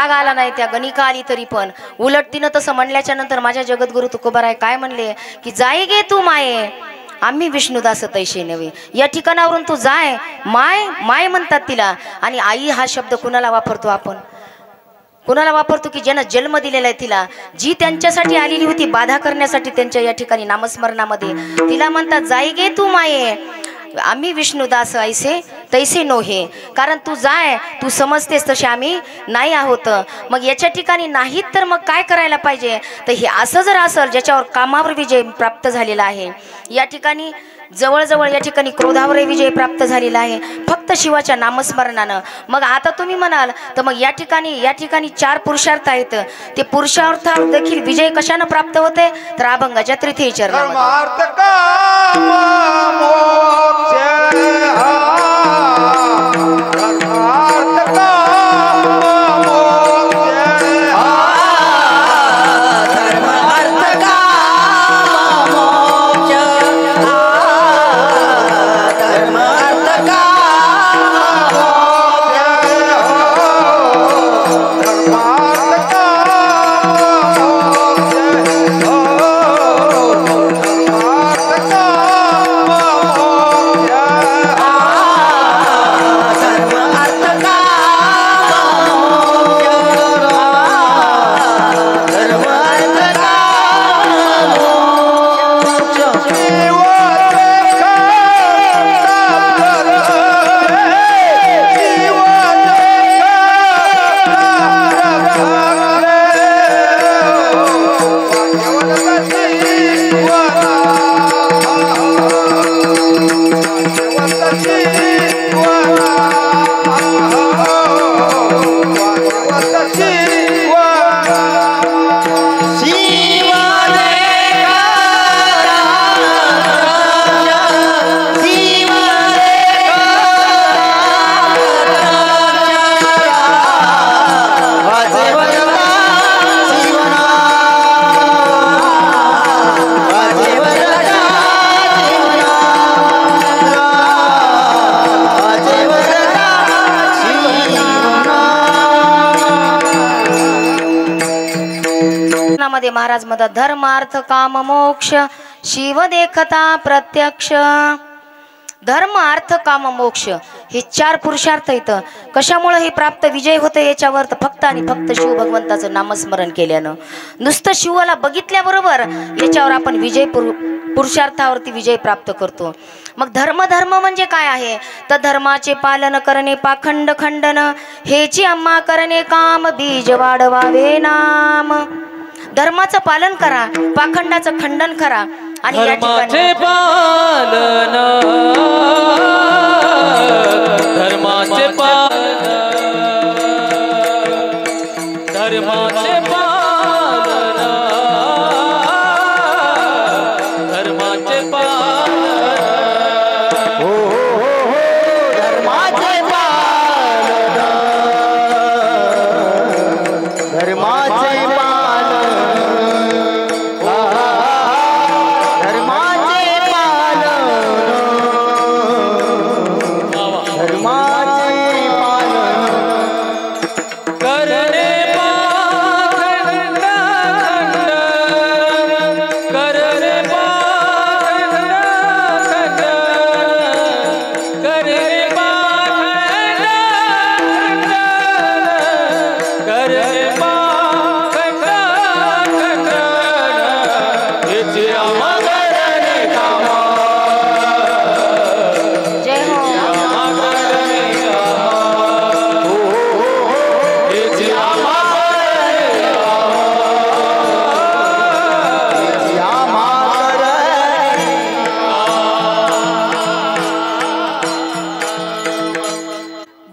राग आला नाही, त्या गणिका आली तरी पण उलट तिनं तसं म्हणल्याच्या नंतर माझ्या जगद्गुरु तुकोबाराय काय म्हणले की जाई गे तू माये आम्ही विष्णुदास तैसे नव्हे. या ठिकाणावरून तू जाय. माय माय म्हणतात तिला. आणि आई हा शब्द कुणाला वापरतो आपण? कुणाला वापरतो की ज्यानं जन्म दिलेला आहे तिला, जी त्यांच्यासाठी आलेली होती बाधा करण्यासाठी त्यांच्या या ठिकाणी नामस्मरणामध्ये, तिला म्हणतात जाई गे तू माये आम्ही विष्णुदास ऐसे तैसे नोहे. कारण तू जाय, तू समजतेस तसे आम्ही नाही आहोत. मग याच्या ठिकाणी नाहीत तर मग काय करायला पाहिजे? तर हे असं जर असेल ज्याच्यावर कामावर विजय प्राप्त झालेला आहे, या ठिकाणी जवळजवळ या ठिकाणी क्रोधावर विजय प्राप्त झालेला आहे फक्त शिवाच्या नामस्मरणानं. मग आता तुम्ही म्हणाल तर मग या ठिकाणी 4 पुरुषार्थ आहेत. ते पुरुषार्थावर देखील विजय कशानं प्राप्त होते? तर अभंगाच्या तृतीय चरणामध्ये महाराज म्हणतात धर्मार्थ काम मोक्ष शिव देखता प्रत्यक्ष. धर्म अर्थ काम मोक्ष हे 4 पुरुषार्थ आहेत. कशामुळे हे प्राप्त विजय होते याच्यावर? तर फक्त आणि फक्त शिव भगवंताचं नामस्मरण केल्यानं. नुसतं शिवाला बघितल्याबरोबर याच्यावर आपण विजय पुरुषार्थावरती विजय प्राप्त करतो. मग धर्म म्हणजे काय आहे? तर धर्माचे पालन करणे पाखंड खंडन हेची आम्हा करणे काम बीज वाढवावे नाम. धर्माचं पालन करा, पाखंडाचं खंडन करा. आणि या ठिकाणी पालन धर्माचे पालन धर्माचे पालन धर्माचे पालन हो धर्माचे पालन धर्माचे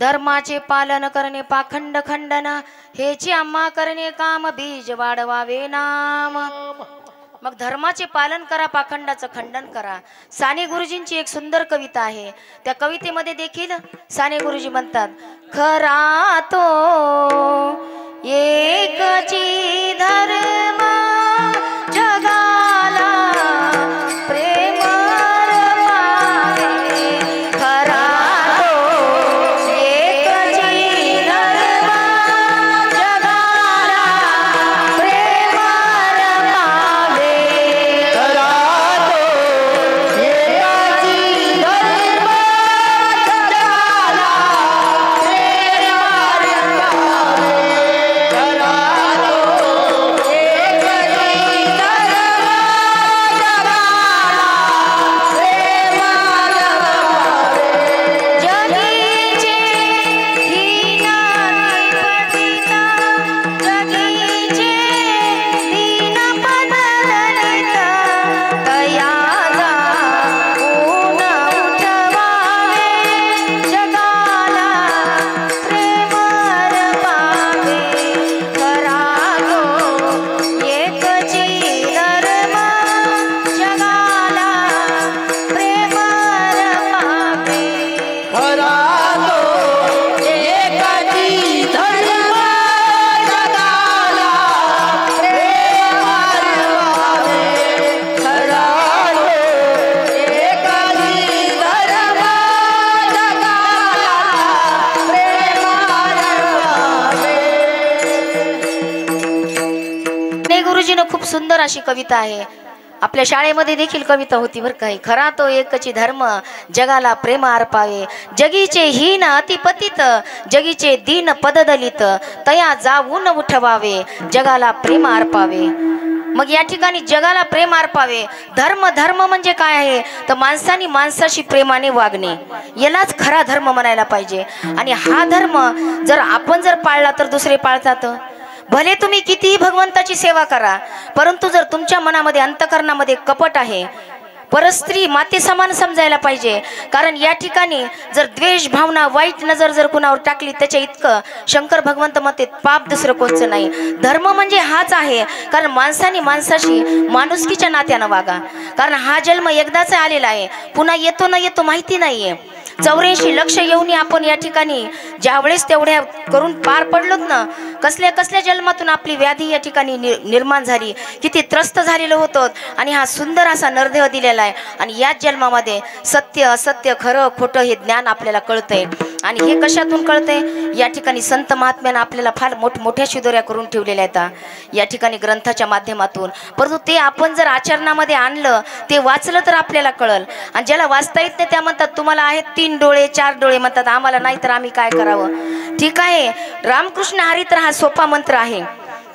धर्माचे पालन करणे पाखंड खंडन हेची आम्हा करणे काम बीज वाढवावे नाम. मग धर्माचे पालन करा, पाखंडाचं खंडन करा. साने गुरुजींची एक सुंदर कविता आहे. त्या कवितेमध्ये देखील साने गुरुजी म्हणतात खरा तो एकची धर्म जगाला प्रेम खरा तो एकची धर्म जगाला अशी कविता आहे. आपल्या शाळेमध्ये देखील कविता होती बरं काही. खरा तो एकची धर्म जगाला प्रेम अर्पावे, जगीचे हीन अतिपतित जगीचे दीन पददलित तया जाऊन उठवावे, जगाला प्रेम अर्पावे. मग या ठिकाणी जगाला प्रेम अर्पावे. धर्म धर्म म्हणजे काय आहे तर माणसाने माणसाशी प्रेमाने वागणे, यालाच खरा धर्म म्हणायला पाहिजे. आणि हा धर्म जर आपण जर पाळला तर दुसरे पाळतात. भले तुम्ही कितीही भगवंताची सेवा करा, परंतु जर तुमच्या मनामध्ये अंतकरणामध्ये कपट आहे, परस्त्री माते समान समजायला पाहिजे. कारण या ठिकाणी जर द्वेष भावना वाईट नजर जर कुणावर टाकली त्याच्या इतकं शंकर भगवंत म्हणते पाप दुसरं कोणचं नाही. धर्म म्हणजे हाच आहे. कारण माणसाने माणसाशी माणुसकीच्या नात्यानं वागा. कारण हा जन्म एकदाच आलेला आहे, पुन्हा येतो न येतो माहिती नाहीये. 84 लक्ष येऊन आपण या ठिकाणी ज्यावेळेस तेवढ्या करून पार पडलोत ना, कसल्या कसल्या जन्मातून आपली व्याधी या ठिकाणी निर्माण झाली, किती त्रस्त झालेलो होतो. आणि हा सुंदर असा नरदेह दिलेला आहे. आणि याच जन्मामध्ये सत्य असत्य खरं खोटं हे ज्ञान आपल्याला कळतंय. आणि हे कशातून कळतंय? या ठिकाणी संत महात्म्यानं आपल्याला फार मोठमोठ्या शिदोऱ्या करून ठेवलेल्या आहेत या ठिकाणी ग्रंथाच्या माध्यमातून. परंतु ते आपण जर आचरणामध्ये आणलं, ते वाचलं तर आपल्याला कळल. आणि ज्याला वाचता येत नाही त्या म्हणतात तुम्हाला आहेत 3 डोळे 4 डोळे, म्हणतात आम्हाला नाही तर आम्ही काय करावं. ठीक आहे, रामकृष्ण हरी तर हा सोपा मंत्र आहे,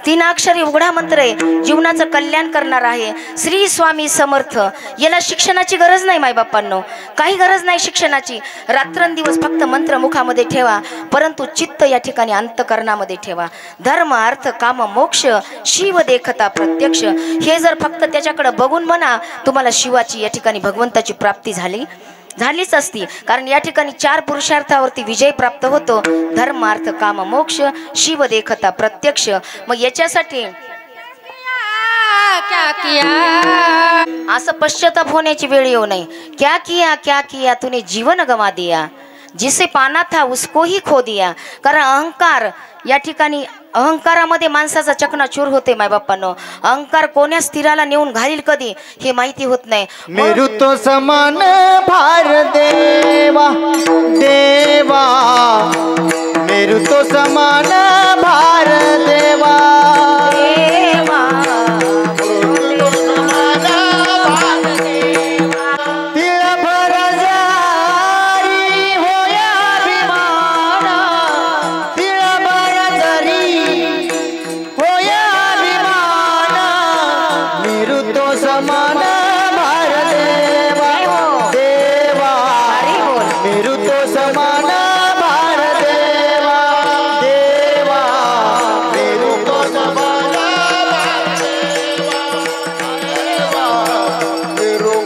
3 अक्षरी उघडा मंत्र आहे, जीवनाचं कल्याण करणार आहे. श्री स्वामी समर्थ. याला शिक्षणाची गरज नाही मायबापांनो, काही गरज नाही शिक्षणाची. रात्रंदिवस फक्त मंत्र मुखामध्ये ठेवा, परंतु चित्त या ठिकाणी अंतकरणामध्ये ठेवा. धर्म अर्थ काम मोक्ष शिव देखता प्रत्यक्ष. हे जर फक्त त्याच्याकडे बघून म्हणा, तुम्हाला शिवाची या ठिकाणी भगवंताची प्राप्ती झालीच असती. कारण या ठिकाणी 4 पुरुषार्थावरती विजय प्राप्त होतो. धर्म अर्थ काम मोक्ष शिव देखता प्रत्यक्ष. मग याच्यासाठी क्या किया असं पश्चाताप होण्याची वेळ येऊ नये. क्या किया तूने जीवन गवा दिया, जिसे पाना था उसको ही खो दिया. कारण अहंकार या ठिकाणी अहंकारामध्ये माणसाचा चकनाचूर होते मायबापांनो. अहंकार कोण्या स्थिराला नेऊन घालील कधी हे माहिती होत नाही. मेरू तो समान भार देवा देवा, मेरू तो समान भार देवा देवा. तिळभर जरी होया अभिमान, तिळभर जरी होया अभिमान, मेरू तो समान भार देवा देवा, मेरू तो समान भार देवा देवा, मेरू तो समान भार देवा मेरू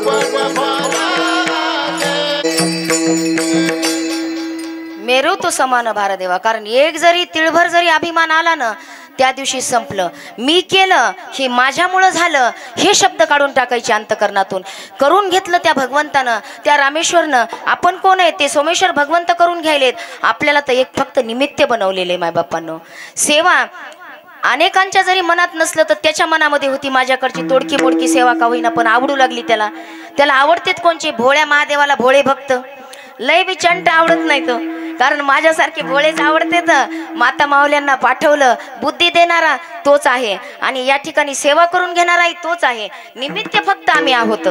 मेरू तो समान भार देवा. कारण एक जरी तिळभर जरी अभिमान आला ना, त्या दिवशी संपलं. मी केलं हे माझ्यामुळं झालं हे शब्द काढून टाकायचे अंतकरणातून. करून घेतलं त्या भगवंतानं, त्या रामेश्वरनं. आपण कोण आहे ते सोमेश्वर भगवंत करून घ्यायलेत. आपल्याला तर एक फक्त निमित्त बनवलेले मायबापांनो. सेवा अनेकांच्या जरी मनात नसलं तर त्याच्या मनामध्ये होती. माझ्याकडची तोडकी मोडकी सेवा का होईना पण आवडू लागली त्याला. त्याला आवडतेत कोणचे? भोळ्या महादेवाला भोळे भक्त. लय बी चंट आवडत नाही तो, कारण माझ्यासारखे भोळेच आवडते. तर माता माऊल्यांना पाठवलं, बुद्धी देणारा तोच आहे आणि या ठिकाणी सेवा करून घेणाराही तोच आहे. निमित्त फक्त आम्ही आहोत,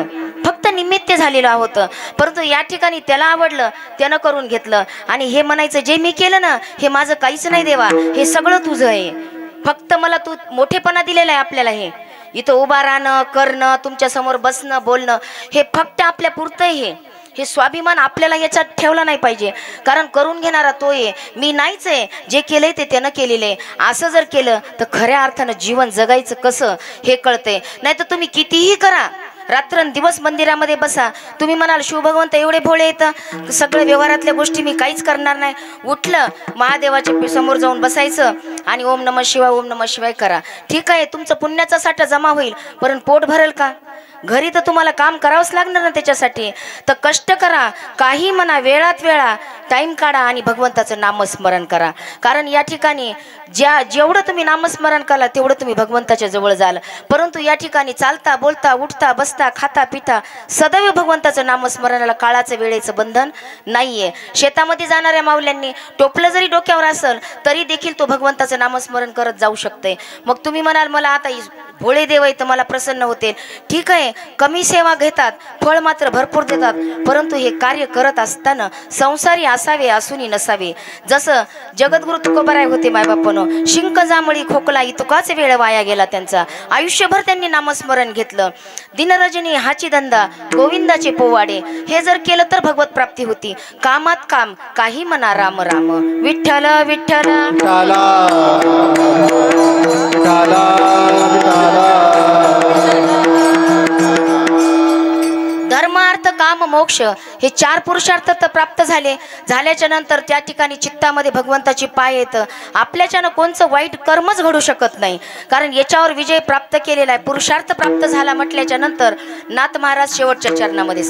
फक्त निमित्त झालेलो आहोत. परंतु या ठिकाणी त्याला आवडलं, त्यानं करून घेतलं. आणि हे म्हणायचं जे मी केलं ना हे माझं काहीच नाही देवा, हे सगळं तुझं आहे. फक्त मला तू मोठेपणा दिलेला आहे आपल्याला. हे इथं उभा राहणं करणं, तुमच्या समोर बसणं बोलणं हे फक्त आपल्या पुरतं आहे. हे स्वाभिमान आपल्याला याच्यात ठेवला नाही पाहिजे. कारण करून घेणारा तो आहे, मी नाहीच आहे. जे केलंय ते त्यानं केलेलं आहे. असं जर केलं तर खऱ्या अर्थानं जीवन जगायचं कसं हे कळतंय. नाही तर तुम्ही कितीही करा, रात्रंदिवस मंदिरामध्ये बसा, तुम्ही म्हणाल शिवभगवंत एवढे भोळे येतं, सगळे व्यवहारातल्या गोष्टी मी काहीच करणार नाही. उठलं महादेवाच्या समोर जाऊन बसायचं आणि ओम नमः शिवाय ओम नमः शिवाय करा. ठीक आहे, तुमचं पुण्याचा साठा जमा होईल, परंतु पोट भरेल का? घरी तर तुम्हाला काम करावंच लागणार ना त्याच्यासाठी. तर कष्ट करा, काही म्हणा, वेळात वेळा टाईम काढा आणि भगवंताचं नामस्मरण करा. कारण या ठिकाणी जेवढं तुम्ही नामस्मरण करा तेवढं तुम्ही भगवंताच्या जवळ जाल. परंतु या ठिकाणी चालता बोलता उठता बसता खाता पिता सदैव भगवंताचं नामस्मरणाला काळाचं वेळेचं बंधन नाहीये. शेतामध्ये जाणाऱ्या माऊल्यांनी टोपलं जरी डोक्यावर असेल तरी देखील तो भगवंताचं नामस्मरण करत जाऊ शकते. मग तुम्ही म्हणाल मला आता भोळे देव आहेत मला प्रसन्न होते. ठीक आहे, कमी सेवा घेतात, फळ मात्र भरपूर देतात, परंतु हे कार्य करत असताना संसारी असावे असूनी नसावे. जसं जगद्गुरु तुकोबाराय होते मायबापानं, शिंक जांभळी खोकला इतकाच वेळ वाया गेला त्यांचा. आयुष्यभर त्यांनी नामस्मरण घेतलं. दिनरजनी हाची धंदा गोविंदाचे पोवाडे, हे जर केलं तर भगवत प्राप्ती होती. कामात काम काही म्हणा राम राम, विठ्ठल विठ्ठल. धर्म अर्थ काम मोक्ष हे 4 पुरुषार्थ तर प्राप्त झाल्याच्या नंतर त्या ठिकाणी चित्तामध्ये भगवंताची पाय येतं. आपल्याच्यानं कोणचं वाईट कर्मच घडू शकत नाही, कारण याच्यावर विजय प्राप्त केलेला आहे. पुरुषार्थ प्राप्त झाला म्हटल्याच्या नंतर नाथ महाराज शेवटच्या चरणामध्ये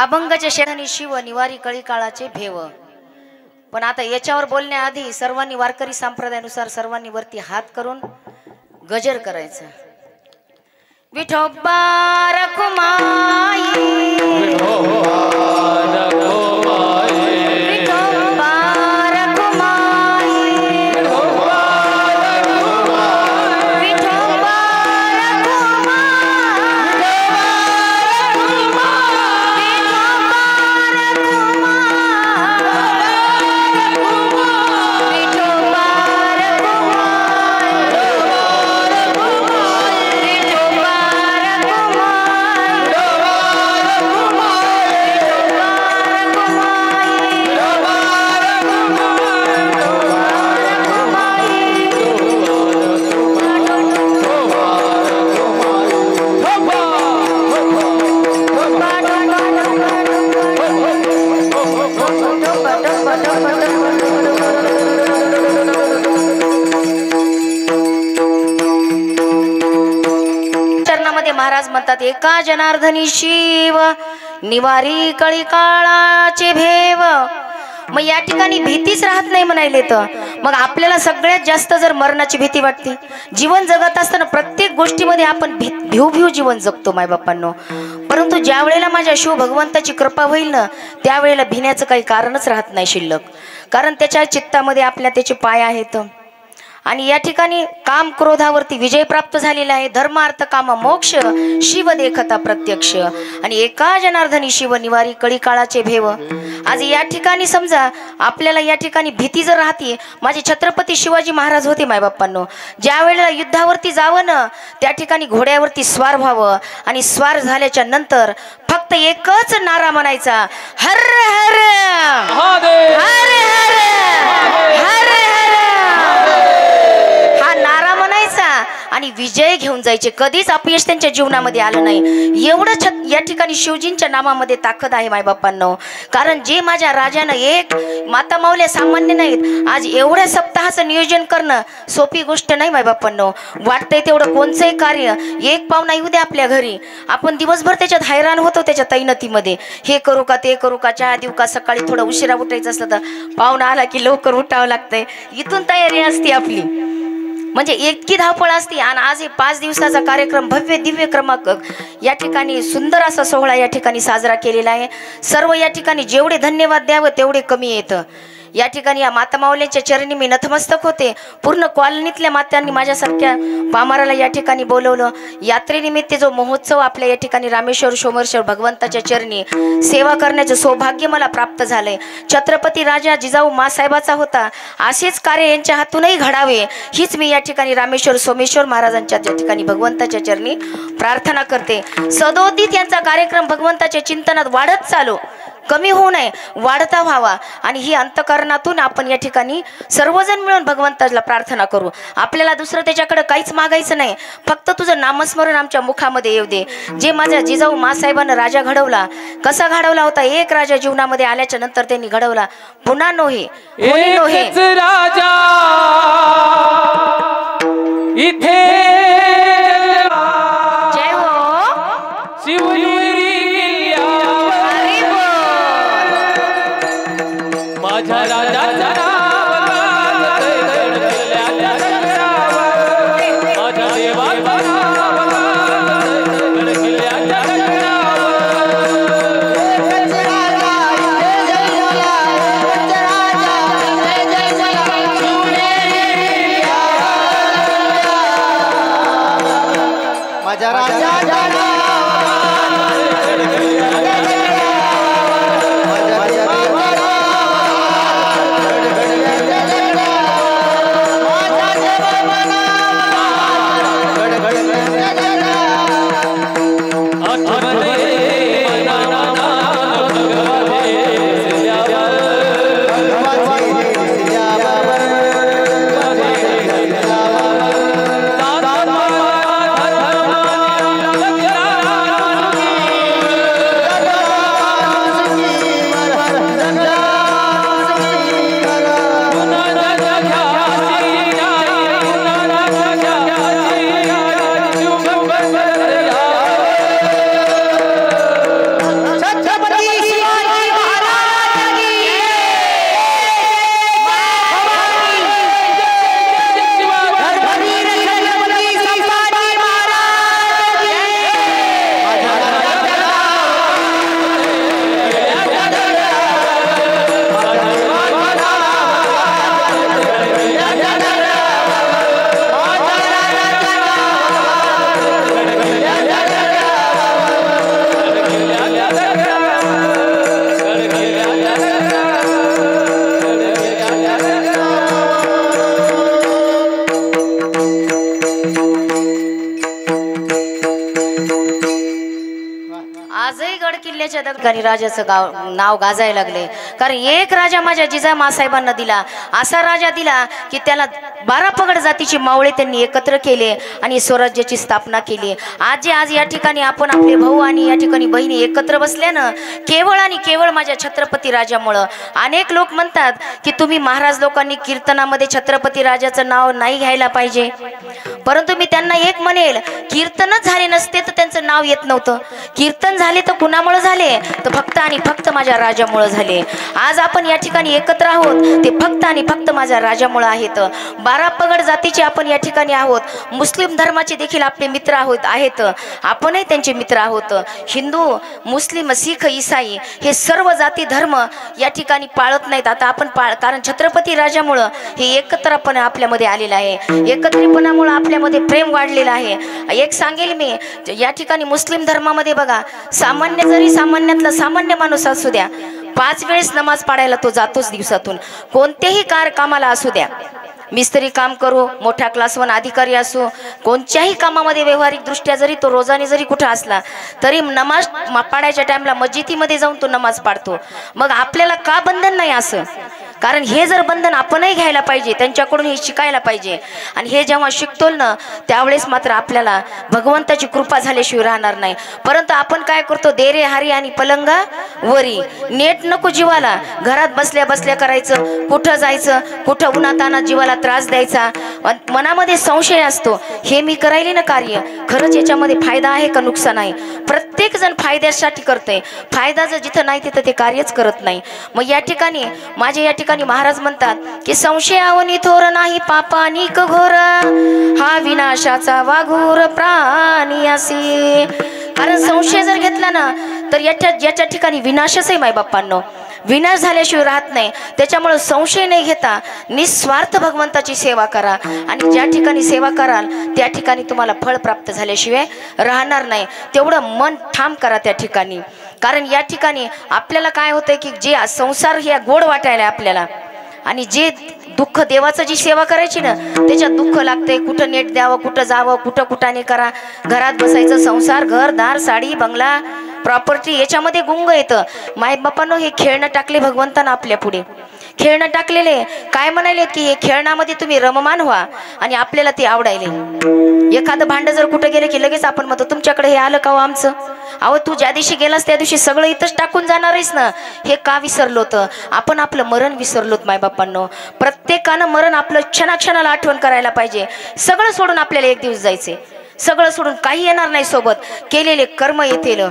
अभंगाच्या शेणाने शिव निवारी कळी काळाचे भेव. पण आता याच्यावर बोलण्याआधी सर्वांनी वारकरी संप्रदायानुसार सर्वांनी वरती हात करून गजर करायचा. विठोबा रखुमाई विठोबा रखुमाई महाराज म्हणतात एका जनार्दनी शिव निवारी कळी काळाचे भेव. मग या ठिकाणी भीतीच राहत नाही म्हणायले तर मग आपल्याला सगळ्यात जास्त जर मरणाची भीती वाटते. जीवन जगत असताना प्रत्येक गोष्टीमध्ये आपण भिव जीवन जगतो मायबापांनो. परंतु ज्या वेळेला माझ्या शिव भगवंताची कृपा होईल ना त्यावेळेला भिण्याचं काही कारणच राहत नाही शिल्लक. कारण त्याच्या चित्तामध्ये आपल्या त्याचे पाय आहेत. आणि या ठिकाणी काम क्रोधावरती विजय प्राप्त झालेला आहे. धर्म अर्थ काम मोक्ष शिव देखता प्रत्यक्ष. आणि एका जनार्दनी शिव निवारी कळी काळाचे भेव. आज या ठिकाणी समजा आपल्याला या ठिकाणी भीती जर राहते. माझे छत्रपती शिवाजी महाराज होते मायबाप्पांनो. ज्या वेळेला युद्धावरती जावं ना त्या ठिकाणी घोड्यावरती स्वार व्हावं आणि स्वार झाल्याच्या नंतर फक्त एकच नारा म्हणायचा हर हर हर हर हर हा नारा म्हणायचा आणि विजय घेऊन जायचे. कधीच अपयश त्यांच्या जीवनामध्ये आलं नाही. एवढं या ठिकाणी शिवजींच्या नामामध्ये ताकद आहे मायबाप्पांनो. कारण जे माझ्या राजानं एक माता माऊल्या सामान्य नाहीत. आज एवढ्या सप्ताहाचं नियोजन करणं सोपी गोष्ट नाही मायबाप्पांनो. वाटतंय तेवढं कोणचंही कार्य एक पाहुणा येऊ दे आपल्या घरी आपण दिवसभर त्याच्यात हैराण होतो त्याच्या तैनातीमध्ये. हे करू का ते करू का चहा देऊ का सकाळी थोडं उशिरा उठायचं असलं तर पाहुणा आला की लवकर उठावं लागतंय. इथून तयारी असते आपली म्हणजे इतकी धावपळ असते. आणि आज हे 5 दिवसाचा कार्यक्रम भव्य दिव्य क्रमांक या ठिकाणी सुंदर असा सोहळा या ठिकाणी साजरा केलेला आहे. सर्व या ठिकाणी जेवढे धन्यवाद द्यावं तेवढे कमी येतं. या ठिकाणी या माता माऊलींच्या चरणी मी नतमस्तक होते. पूर्ण कॉलनीतल्या मात्यांनी माझ्यासारख्या पामाराला या ठिकाणी बोलवलं. यात्रेनिमित्त जो महोत्सव आपल्या या ठिकाणी रामेश्वर सोमेश्वर भगवंताच्या चरणी सेवा करण्याचं सौभाग्य मला प्राप्त झालंय. छत्रपती राजा जिजाऊ मासाहेबाचा होता. असेच कार्य यांच्या हातूनही घडावे हीच मी या ठिकाणी रामेश्वर सोमेश्वर महाराजांच्या त्या ठिकाणी भगवंताच्या चरणी प्रार्थना करते. सदोदित यांचा कार्यक्रम भगवंताच्या चिंतनात वाढत चालू कमी होऊ नये वाढता व्हावा. आणि ही अंतकरणातून आपण या ठिकाणी सर्वजण मिळून भगवंताला प्रार्थना करू. आपल्याला दुसरं त्याच्याकडे काहीच मागायचं नाही. फक्त तुझं नामस्मरण आमच्या मुखामध्ये येऊ दे. जे माझ्या जिजाऊ मासाहेबांना राजा घडवला कसा घडवला होता. एक राजा जीवनामध्ये आल्याच्या नंतर त्यांनी घडवला पुन्हा नोहे नोहे राजा इथे जय हो शिवनेरी माझ्या राजाचं नाव गाजतंय गडकिल्ल्याच्या डोंगरावर. माझ्या देवाचं नाव गाजतंय गडकिल्ल्याच्या माझ्या राजा ठिकाणी राजाचं नाव गाजायला लागले. कारण एक राजा माझ्या जिजामासाहेबांना दिला, असा राजा दिला की त्याला 12 पगड जातीचे मावळे त्यांनी एकत्र केले आणि स्वराज्याची स्थापना केली. आज या ठिकाणी आपण आपले भाऊ आणि या ठिकाणी बहिणी एकत्र बसल्यानं केवळ आणि केवळ माझ्या छत्रपती राजामुळं. अनेक लोक म्हणतात की तुम्ही महाराज लोकांनी कीर्तनामध्ये छत्रपती राजाचं नाव नाही घ्यायला पाहिजे, परंतु मी त्यांना एक म्हणेल, कीर्तनच झाले नसते तर त्यांचं नाव येत नव्हतं. कीर्तन झाले तर कुणामुळे झाले, तर फक्त आणि फक्त माझ्या राजामुळे झाले. आज आपण या ठिकाणी एकत्र आहोत ते फक्त आणि फक्त माझ्या राजामुळे आहेत. 12 पगड जातीचे आपण या ठिकाणी आहोत. मुस्लिम धर्माचे देखील आपले मित्र आहेत, आपणही त्यांचे मित्र आहोत. हिंदू, मुस्लिम, शीख, ईसाई हे सर्व जाती धर्म या ठिकाणी पाळत नाहीत. आता आपण कारण छत्रपती राजामुळं हे एकत्रपणा आपल्यामध्ये आलेला आहे. एकत्रितपणामुळे आपल्यामध्ये प्रेम वाढलेलं आहे. एक सांगेल मी, या ठिकाणी मुस्लिम धर्मामध्ये बघा, सामान्य जरी सामान्यातला सामान्य माणूस असू द्या, 5 वेळेस नमाज पाडायला तो जातोच दिवसातून. कोणत्याही कामाला असू द्या, मिस्त्री काम करू, मोठ्या क्लास 1 अधिकारी असो, कोणत्याही कामामध्ये व्यावहारिक दृष्ट्या जरी तो रोजाने जरी कुठं असला तरी नमाज पाडायच्या टाइमला मस्जिदीमध्ये जाऊन तो नमाज पाडतो. मग आपल्याला का बंधन नाही असं? कारण हे जर बंधन आपणही घ्यायला पाहिजे, त्यांच्याकडून हे शिकायला पाहिजे. आणि हे जेव्हा शिकतो ना त्यावेळेस मात्र आपल्याला भगवंताची कृपा झाल्याशिवाय राहणार नाही. परंतु आपण काय करतो, देरे हारी आणि पलंगा वरी, नेट नको जीवाला, घरात बसल्या बसल्या करायचं, कुठं जायचं, कुठं उन्हातानात जीवाला त्रास द्यायचा, मनामध्ये संशय असतो, हे मी करायले ना कार्य, खरंच याच्यामध्ये फायदा आहे का नुकसान आहे? प्रत्येक जण फायद्यासाठी करते, फायदा जर जिथं नाही तिथं ते कार्यच करत नाही. मग या ठिकाणी माझे या ठिकाणी महाराज म्हणतात की संशयावनी थोर नाही पापानिक घोर, हा विनाशाचा वाघूर प्राणी असे. कारण संशय जर घेतला ना तर याच्या ठिकाणी विनाशच आहे मायबापांनो, विनाश झाल्याशिवाय राहत नाही. त्याच्यामुळे संशय नाही घेता निस्वार्थ भगवंताची सेवा करा, आणि ज्या ठिकाणी सेवा कराल त्या ठिकाणी तुम्हाला फळ प्राप्त झाल्याशिवाय राहणार नाही. तेवढं मन ठाम करा त्या ठिकाणी. कारण या ठिकाणी आपल्याला काय होतंय की जे संसार ह्या गोड वाटायला आपल्याला, आणि जे दुःख, देवाचं जी सेवा करायची ना त्याच्यात दुःख लागतंय. कुठं नेट द्यावं, कुठं जावं, कुठं कुठाने करा, घरात बसायचं, संसार, घर दार, साडी, बंगला, प्रॉपर्टी याच्यामध्ये गुंग येतं. मायबापांनो हे खेळणं टाकले भगवंतानं आपल्या पुढे, खेळणं टाकलेले. काय म्हणाले की हे खेळण्यामध्ये तुम्ही रममान व्हा आणि आपल्याला ते आवडायले. एखादं भांडं जर कुठं गेलं की लगेच आपण म्हणतो तुमच्याकडे हे आलं का हो आमचं? अहो तू ज्या दिवशी गेलास त्या दिवशी सगळं इथंच टाकून जाणार आहेस ना. हे का विसरलो होतं आपण? आपलं मरण विसरलोत मायबापांनो. प्रत्येकानं मरण आपलं क्षणाक्षणाला आठवण करायला पाहिजे. सगळं सोडून आपल्याला एक दिवस जायचे, सगळं सोडून काही येणार नाही सोबत. केलेले कर्म येतील.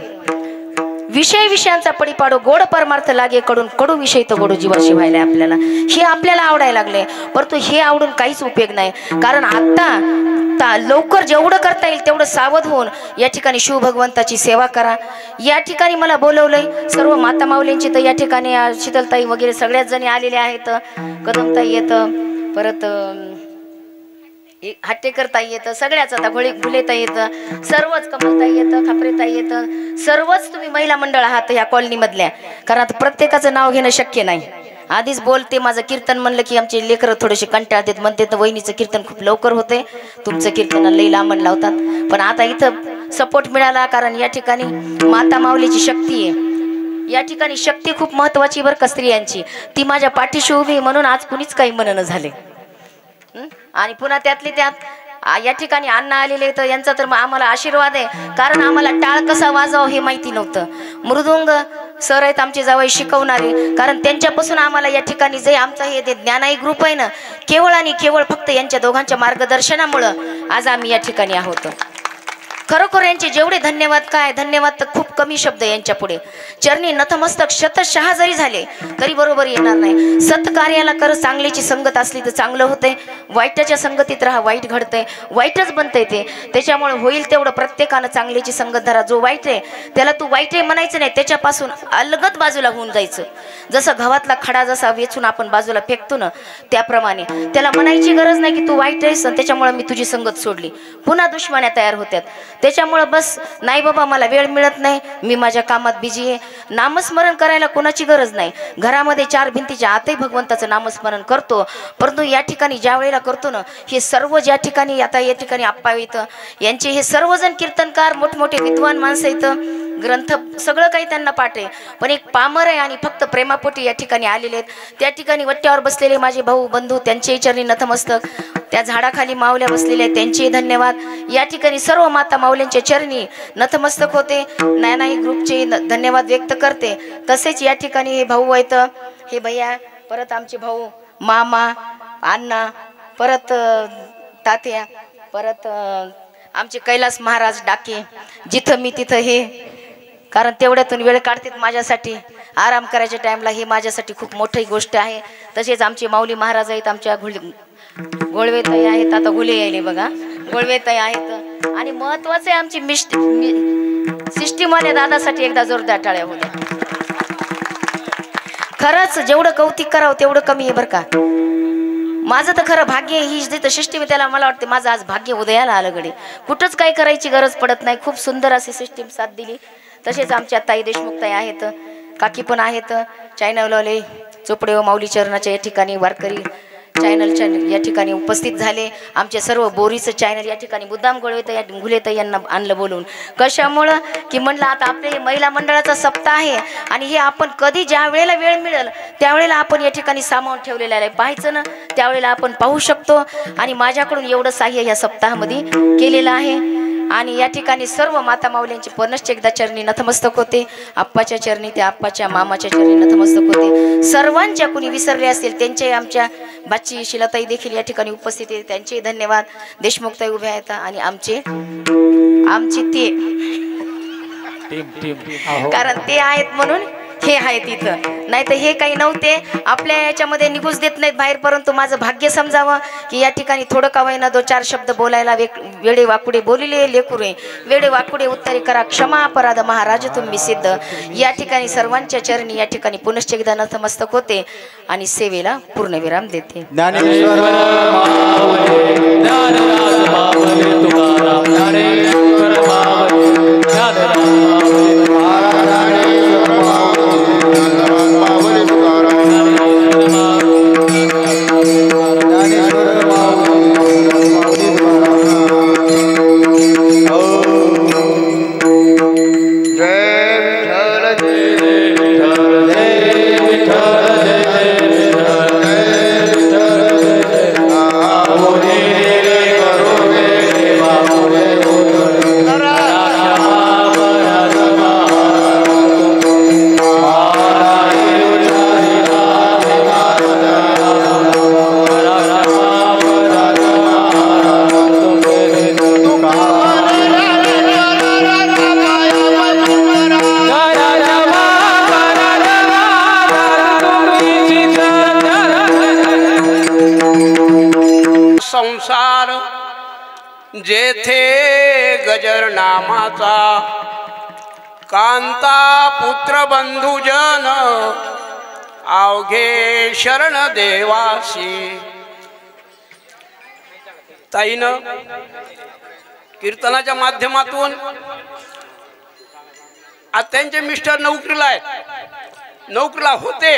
विषयांचा पडीपाडो, गोड परमार्थ लागे कडून, कडू विषय तर गोडू जीवाशी व्हायला आपल्याला. हे आपल्याला आवडायला लागले, परंतु हे आवडून काहीच उपयोग नाही. कारण आता लवकर जेवढं करता येईल तेवढं सावध होऊन या ठिकाणी शिवभगवंताची सेवा करा. या ठिकाणी मला बोलवलंय सर्व माता माऊलींची, तर या ठिकाणी शीतलताई वगैरे सगळ्याच जणी आलेल्या आहेत. कदमताई येतं, परत हट्टेकरताई येतं, सगळ्याच आता घुलेताई येतं, सर्वच कमलताई येतं, खापरेताई येतं, सर्वच तुम्ही महिला मंडळ आहात ह्या कॉलनीमधल्या. कारण आता प्रत्येकाचं नाव घेणं शक्य नाही. आधीच बोलते, माझं कीर्तन म्हणलं की आमचे लेकरं थोडेसे कंटाळतात, म्हणते तर वहिनीचं कीर्तन खूप लवकर होते, तुमचं कीर्तन लई लांबण लावतात. पण आता इथं सपोर्ट मिळाला, कारण या ठिकाणी माता माऊलीची शक्ती आहे. या ठिकाणी शक्ती खूप महत्वाची बरं का स्त्रियांची, ती माझ्या पाठीशी उभी म्हणून आज कुणीच काही म्हणणं झाले. आणि पुन्हा त्यातली त्यात या ठिकाणी अण्णा आलेले, तर यांचा तर आम्हाला आशीर्वाद आहे. कारण आम्हाला टाळ कसा वाजवावं हे माहिती नव्हतं. मृदुंग सर आहेत आमचे जावई शिकवणारे, कारण त्यांच्यापासून आम्हाला या ठिकाणी जे आमचा हे ज्ञानाई ग्रुप आहे ना, केवळ आणि केवळ फक्त यांच्या दोघांच्या मार्गदर्शनामुळं आज आम्ही या ठिकाणी आहोत. खरोखर यांचे जेवढे धन्यवाद, काय धन्यवाद तर खूप कमी शब्द यांच्या पुढे. चरणी नतमस्तक शतशः जरी झाले तरी बरोबर येणार नाही. सत्कार्याला कर, चांगल्याची संगत असली तर चांगलं होतंय, वाईटाच्या संगतीत राहा वाईट घडतंय, वाईटच बनतंय ते. त्याच्यामुळे होईल तेवढं प्रत्येकानं चांगल्याची संगत धरा. जो वाईट आहे त्याला तू वाईट आहे म्हणायचं नाही, त्याच्यापासून अलगद बाजूला होऊन जायचं. जसं गव्हातला खडा जसा वेचून आपण बाजूला फेकतो ना, त्याप्रमाणे त्याला म्हणायची गरज नाही की तू वाईट आहेस त्याच्यामुळे मी तुझी संगत सोडली. पुन्हा दुश्मन्या तयार होत्यात. त्याच्यामुळं बस नाही बाबा मला वेळ मिळत नाही, मी माझ्या कामात बिझी आहे. नामस्मरण करायला कोणाची गरज नाही. घरामध्ये 4 भिंतीच्या आतही भगवंताचं नामस्मरण करतो. परंतु या ठिकाणी ज्या वेळेला करतो ना, हे सर्व ज्या ठिकाणी आता या ठिकाणी आप्पा इथं यांचे हे सर्वजण कीर्तनकार मोठमोठे विद्वान माणसं इथं, ग्रंथ सगळं काही त्यांना पाठ आहे. पण एक पामर आहे आणि फक्त प्रेमापोटी या ठिकाणी आलेले आहेत. त्या ठिकाणी वट्ट्यावर बसलेले माझे भाऊ बंधू त्यांचेही चरणी नतमस्तक, त्या झाडाखाली माऊल्या बसलेल्या आहेत त्यांचेही धन्यवाद. या ठिकाणी सर्व माता माऊल्यांच्या चरणी नतमस्तक होते. नानाई ग्रुपचे धन्यवाद व्यक्त करते. तसेच या ठिकाणी हे भाऊ आहेत, हे भैया, परत आमचे भाऊ मामा अण्णा, परत तात्या, परत आमचे कैलास महाराज डाके, जिथं मी तिथं हे, कारण तेवढ्यातून वेळ काढतात माझ्यासाठी आराम करायच्या टाईमला. हे माझ्यासाठी खूप मोठी गोष्ट आहे. तसेच आमचे माऊली महाराज आहेत, आमच्या गोळवेताई आहेत, आता घुले यायले बघा, गोळवेताई आहेत. आणि महत्वाचं आहे आमची सिस्टीमवाल्या दादासाठी एकदा जोरदार टाळ्या होऊ द्या. खरंच जेवढं कौतिक करावं तेवढं कमी आहे बरं का. माझं तर खरं भाग्य ही जिथं सिस्टीम त्याला मला वाटते माझं आज भाग्य उदयाला आलं गडे. कुठंच काही करायची गरज पडत नाही. खूप सुंदर अशी सिस्टीम साथ दिली. तसेच आमच्या ताई देशमुख ताई आहेत, काकी पण आहेत, चॅनलवाले चोपडे व माऊली चरणाच्या या ठिकाणी वारकरी चॅनलच्या या ठिकाणी उपस्थित झाले. आमचे सर्व बोरीचं चॅनल या ठिकाणी मुद्दाम घुलेताई यांना आणलं बोलून. कशामुळं की म्हणलं आता आपले महिला मंडळाचा सप्ताह आहे आणि हे आपण कधी ज्या वेळेला वेळ मिळेल त्यावेळेला आपण या ठिकाणी सामावून ठेवलेलं आहे, पाहायचं ना, त्यावेळेला आपण पाहू शकतो. आणि माझ्याकडून एवढं सहाय्य या सप्ताहामध्ये केलेलं आहे. आणि या ठिकाणी सर्व माता माऊल्यांचे पुनश्च एकदा चरणी नतमस्तक होते. आप्पाच्या चरणी, त्या आप्पाच्या मामाच्या चरणी नतमस्तक होते. सर्वांच्या कुणी विसरले असतील त्यांचे, आमच्या बाची शिलाताई देखील या ठिकाणी उपस्थित आहे, त्यांचे धन्यवाद. देशमुखताई उभ्या आहेत आणि आमची ते कारण ते आहेत म्हणून हे आहेत इथं, नाही तर हे काही नव्हते. आपल्या याच्यामध्ये निघूच देत नाहीत बाहेर. परंतु माझं भाग्य समजावं की या ठिकाणी थोडं का होईना 2-4 शब्द बोलायला. वेडे वाकुडे बोलिले लेकुरे, वेडे वाकुडे उत्तरे करा, क्षमा अपराध महाराज तुम्ही सिद्ध. या ठिकाणी सर्वांच्या चरणी या ठिकाणी पुनश्च एकदा नतमस्तक होते आणि सेवेला पूर्णविराम देते. संसार जेथे गजर नामाचा, कांता पुत्र बंधुजन अवघे शरण देवासी. ताईनं कीर्तनाच्या माध्यमातून आज त्यांचे मिस्टर नोकरीला आहेत, नोकरीला होते.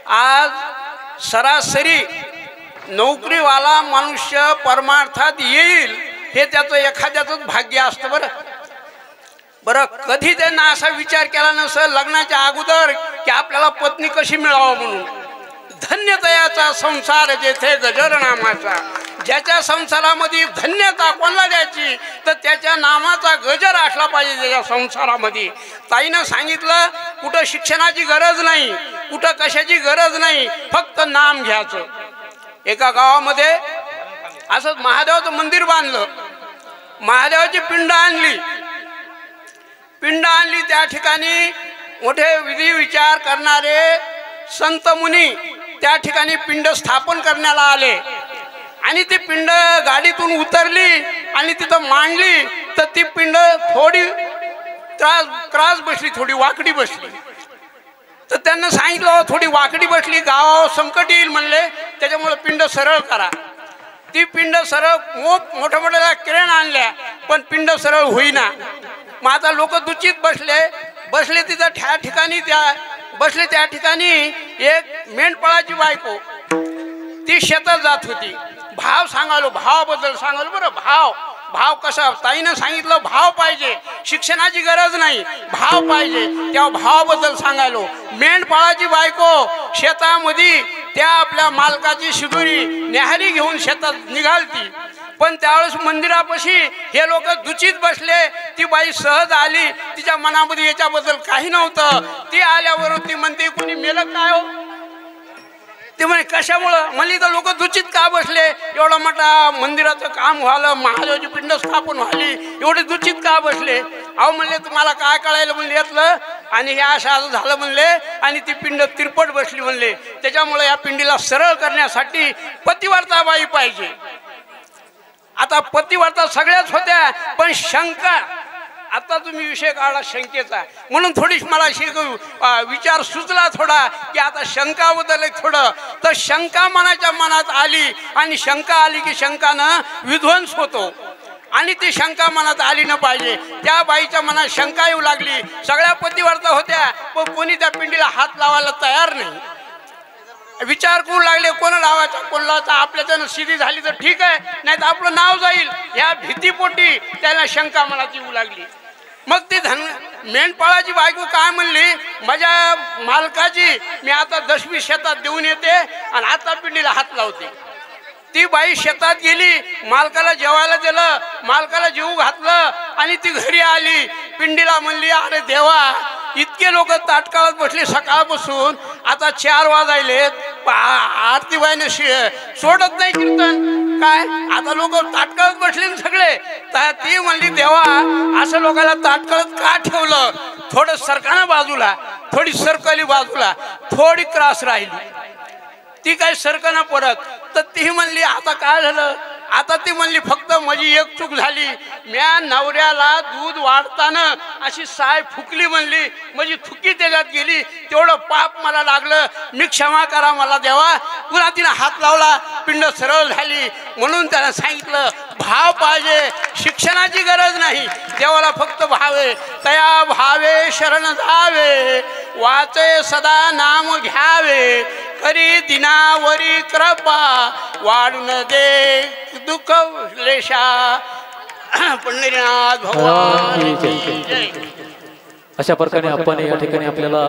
आज सरासरी नोकरीवाला मनुष्य परमार्थात येईल हे त्याचं एखाद्याचंच भाग्य असतं. बरं कधी त्यांना असा विचार केला नसेल लग्नाच्या अगोदर की आपल्याला पत्नी कशी मिळावं म्हणून. धन्यतयाचा संसार जेथे गजर नामाचा. ज्याच्या संसारामध्ये धन्यता कोणाला द्यायची तर त्याच्या नामाचा गजर असला पाहिजे त्याच्या संसारामध्ये. ताईनं सांगितलं कुठं शिक्षणाची गरज नाही, कुठं कशाची गरज नाही, फक्त नाम घ्यायचं. एका गावामध्ये असंच महादेवाचं मंदिर बांधलं, महादेवाची पिंड आणली. त्या ठिकाणी मोठे विधी विचार करणारे संत मुनी त्या ठिकाणी पिंड स्थापन करण्याला आले आणि ती पिंड गाडीतून उतरली आणि तिथं मांडली तर ती पिंड थोडी त्रास बसली, थोडी वाकडी बसली. तर त्यांना सांगितलं थोडी वाकडी बसली, गावावर संकट येईल म्हणले, त्याच्यामुळे पिंड सरळ करा. ती पिंड सरळ मोठ्या मोठ्या क्रेन आणल्या पण पिंड सरळ होईना. मग आता लोक दुचित बसले तिथं त्या ठिकाणी एक मेंढपाळाची बायको ती शेतात जात होती. भावाबद्दल सांगालो बरं. भाव कसा ताईनं सांगितलं भाव पाहिजे, शिक्षणाची गरज नाही, भाव पाहिजे. त्या भावाबद्दल सांगायलो. मेंढपाळाची बायको शेतामध्ये त्या आपल्या मालकाची शिदोरी न्याहारी घेऊन शेतात निघालती. पण त्यावेळेस मंदिरापाशी हे लोक दुचित बसले. ती बाई सहज आली, तिच्या मनामध्ये याच्याबद्दल काही नव्हतं. ती आल्यावर ती म्हणते कोणी मेलं काय हो? ते म्हणे कशामुळं? म्हणली तर लोक दुचित का बसले? एवढा मोठा मंदिराचं काम व्हालं, महादेवाची पिंड स्थापन व्हाली, एवढे दुचित का बसले? अहो म्हणले तुम्हाला काय कळायला म्हणले यातलं? आणि हे असं झालं म्हणले आणि ती पिंड तिरपट बसली म्हणले. त्याच्यामुळे या पिंडीला सरळ करण्यासाठी पतिव्रता बाई पाहिजे. आता पतिव्रता सगळ्याच होत्या पण शंका, आता तुम्ही विषय काढला शंकेचा म्हणून थोडीच मला विचार सुचला थोडा की आता शंकाबद्दल एक थोडं. तर शंका मनाच्या मनात आली आणि शंका आली की शंकानं विध्वंस होतो आणि ती शंका मनात आली न पाहिजे. त्या बाईच्या मनात शंका येऊ लागली. सगळ्या पतिव्रता होत्या पण कोणी त्या पिंडीला हात लावायला तयार नाही. विचार करू लागले कोण लावायचा कोण लावायचा, आपल्याच्यानं सिधी झाली तर ठीक आहे, नाही तर आपलं नाव जाईल ह्या भीतीपोटी त्याला शंका मनात येऊ लागली. मग ती मेंढपाळाची बायको काय म्हणली, माझ्या मालकाची मी आता 10वी शेतात देऊन येते आणि आता पिंडीला हात लावते. ती बाई शेतात गेली, मालकाला जेवायला दिलं, मालकाला जेवू घातलं आणि ती घरी आली. पिंडीला म्हणली अरे देवा, इतके लोक ताटकाळात बसले सकाळपासून, आता 4 वाजायलेत, आरतीबाईने सोडत नाही कीर्तन काय, आता लोक ताटकाळात बसले सगळे. तर ती म्हणली देवा, असं लोकांना ताटकाळात का ठेवलं? थोडं सरकाना बाजूला, थोडी सरकली बाजूला, थोडी त्रास राहिली, ती काय सरकना परत. तर ती म्हणली आता काय झालं? आता ती म्हणली फक्त माझी एक चूक झाली, म्या नवऱ्याला दूध वाढताना अशी साय फुकली म्हणली, माझी थुकी त्याच्यात गेली, तेवढं पाप मला लागलं, मी क्षमा करा मला देवा. पुन्हा तिने हात लावला, पिंड सरळ झाली. म्हणून त्याला सांगितलं भाव पाहिजे, शिक्षणाची गरज नाही, देवाला फक्त भावे. तया भावे शरण जावे, वाचे सदा नाम घ्यावे, करी दिनावरी कृपा, वाढून दे दुःख लेशा. पंढरीनाथ भगवान. अशा प्रकारे आपण या ठिकाणी आपल्याला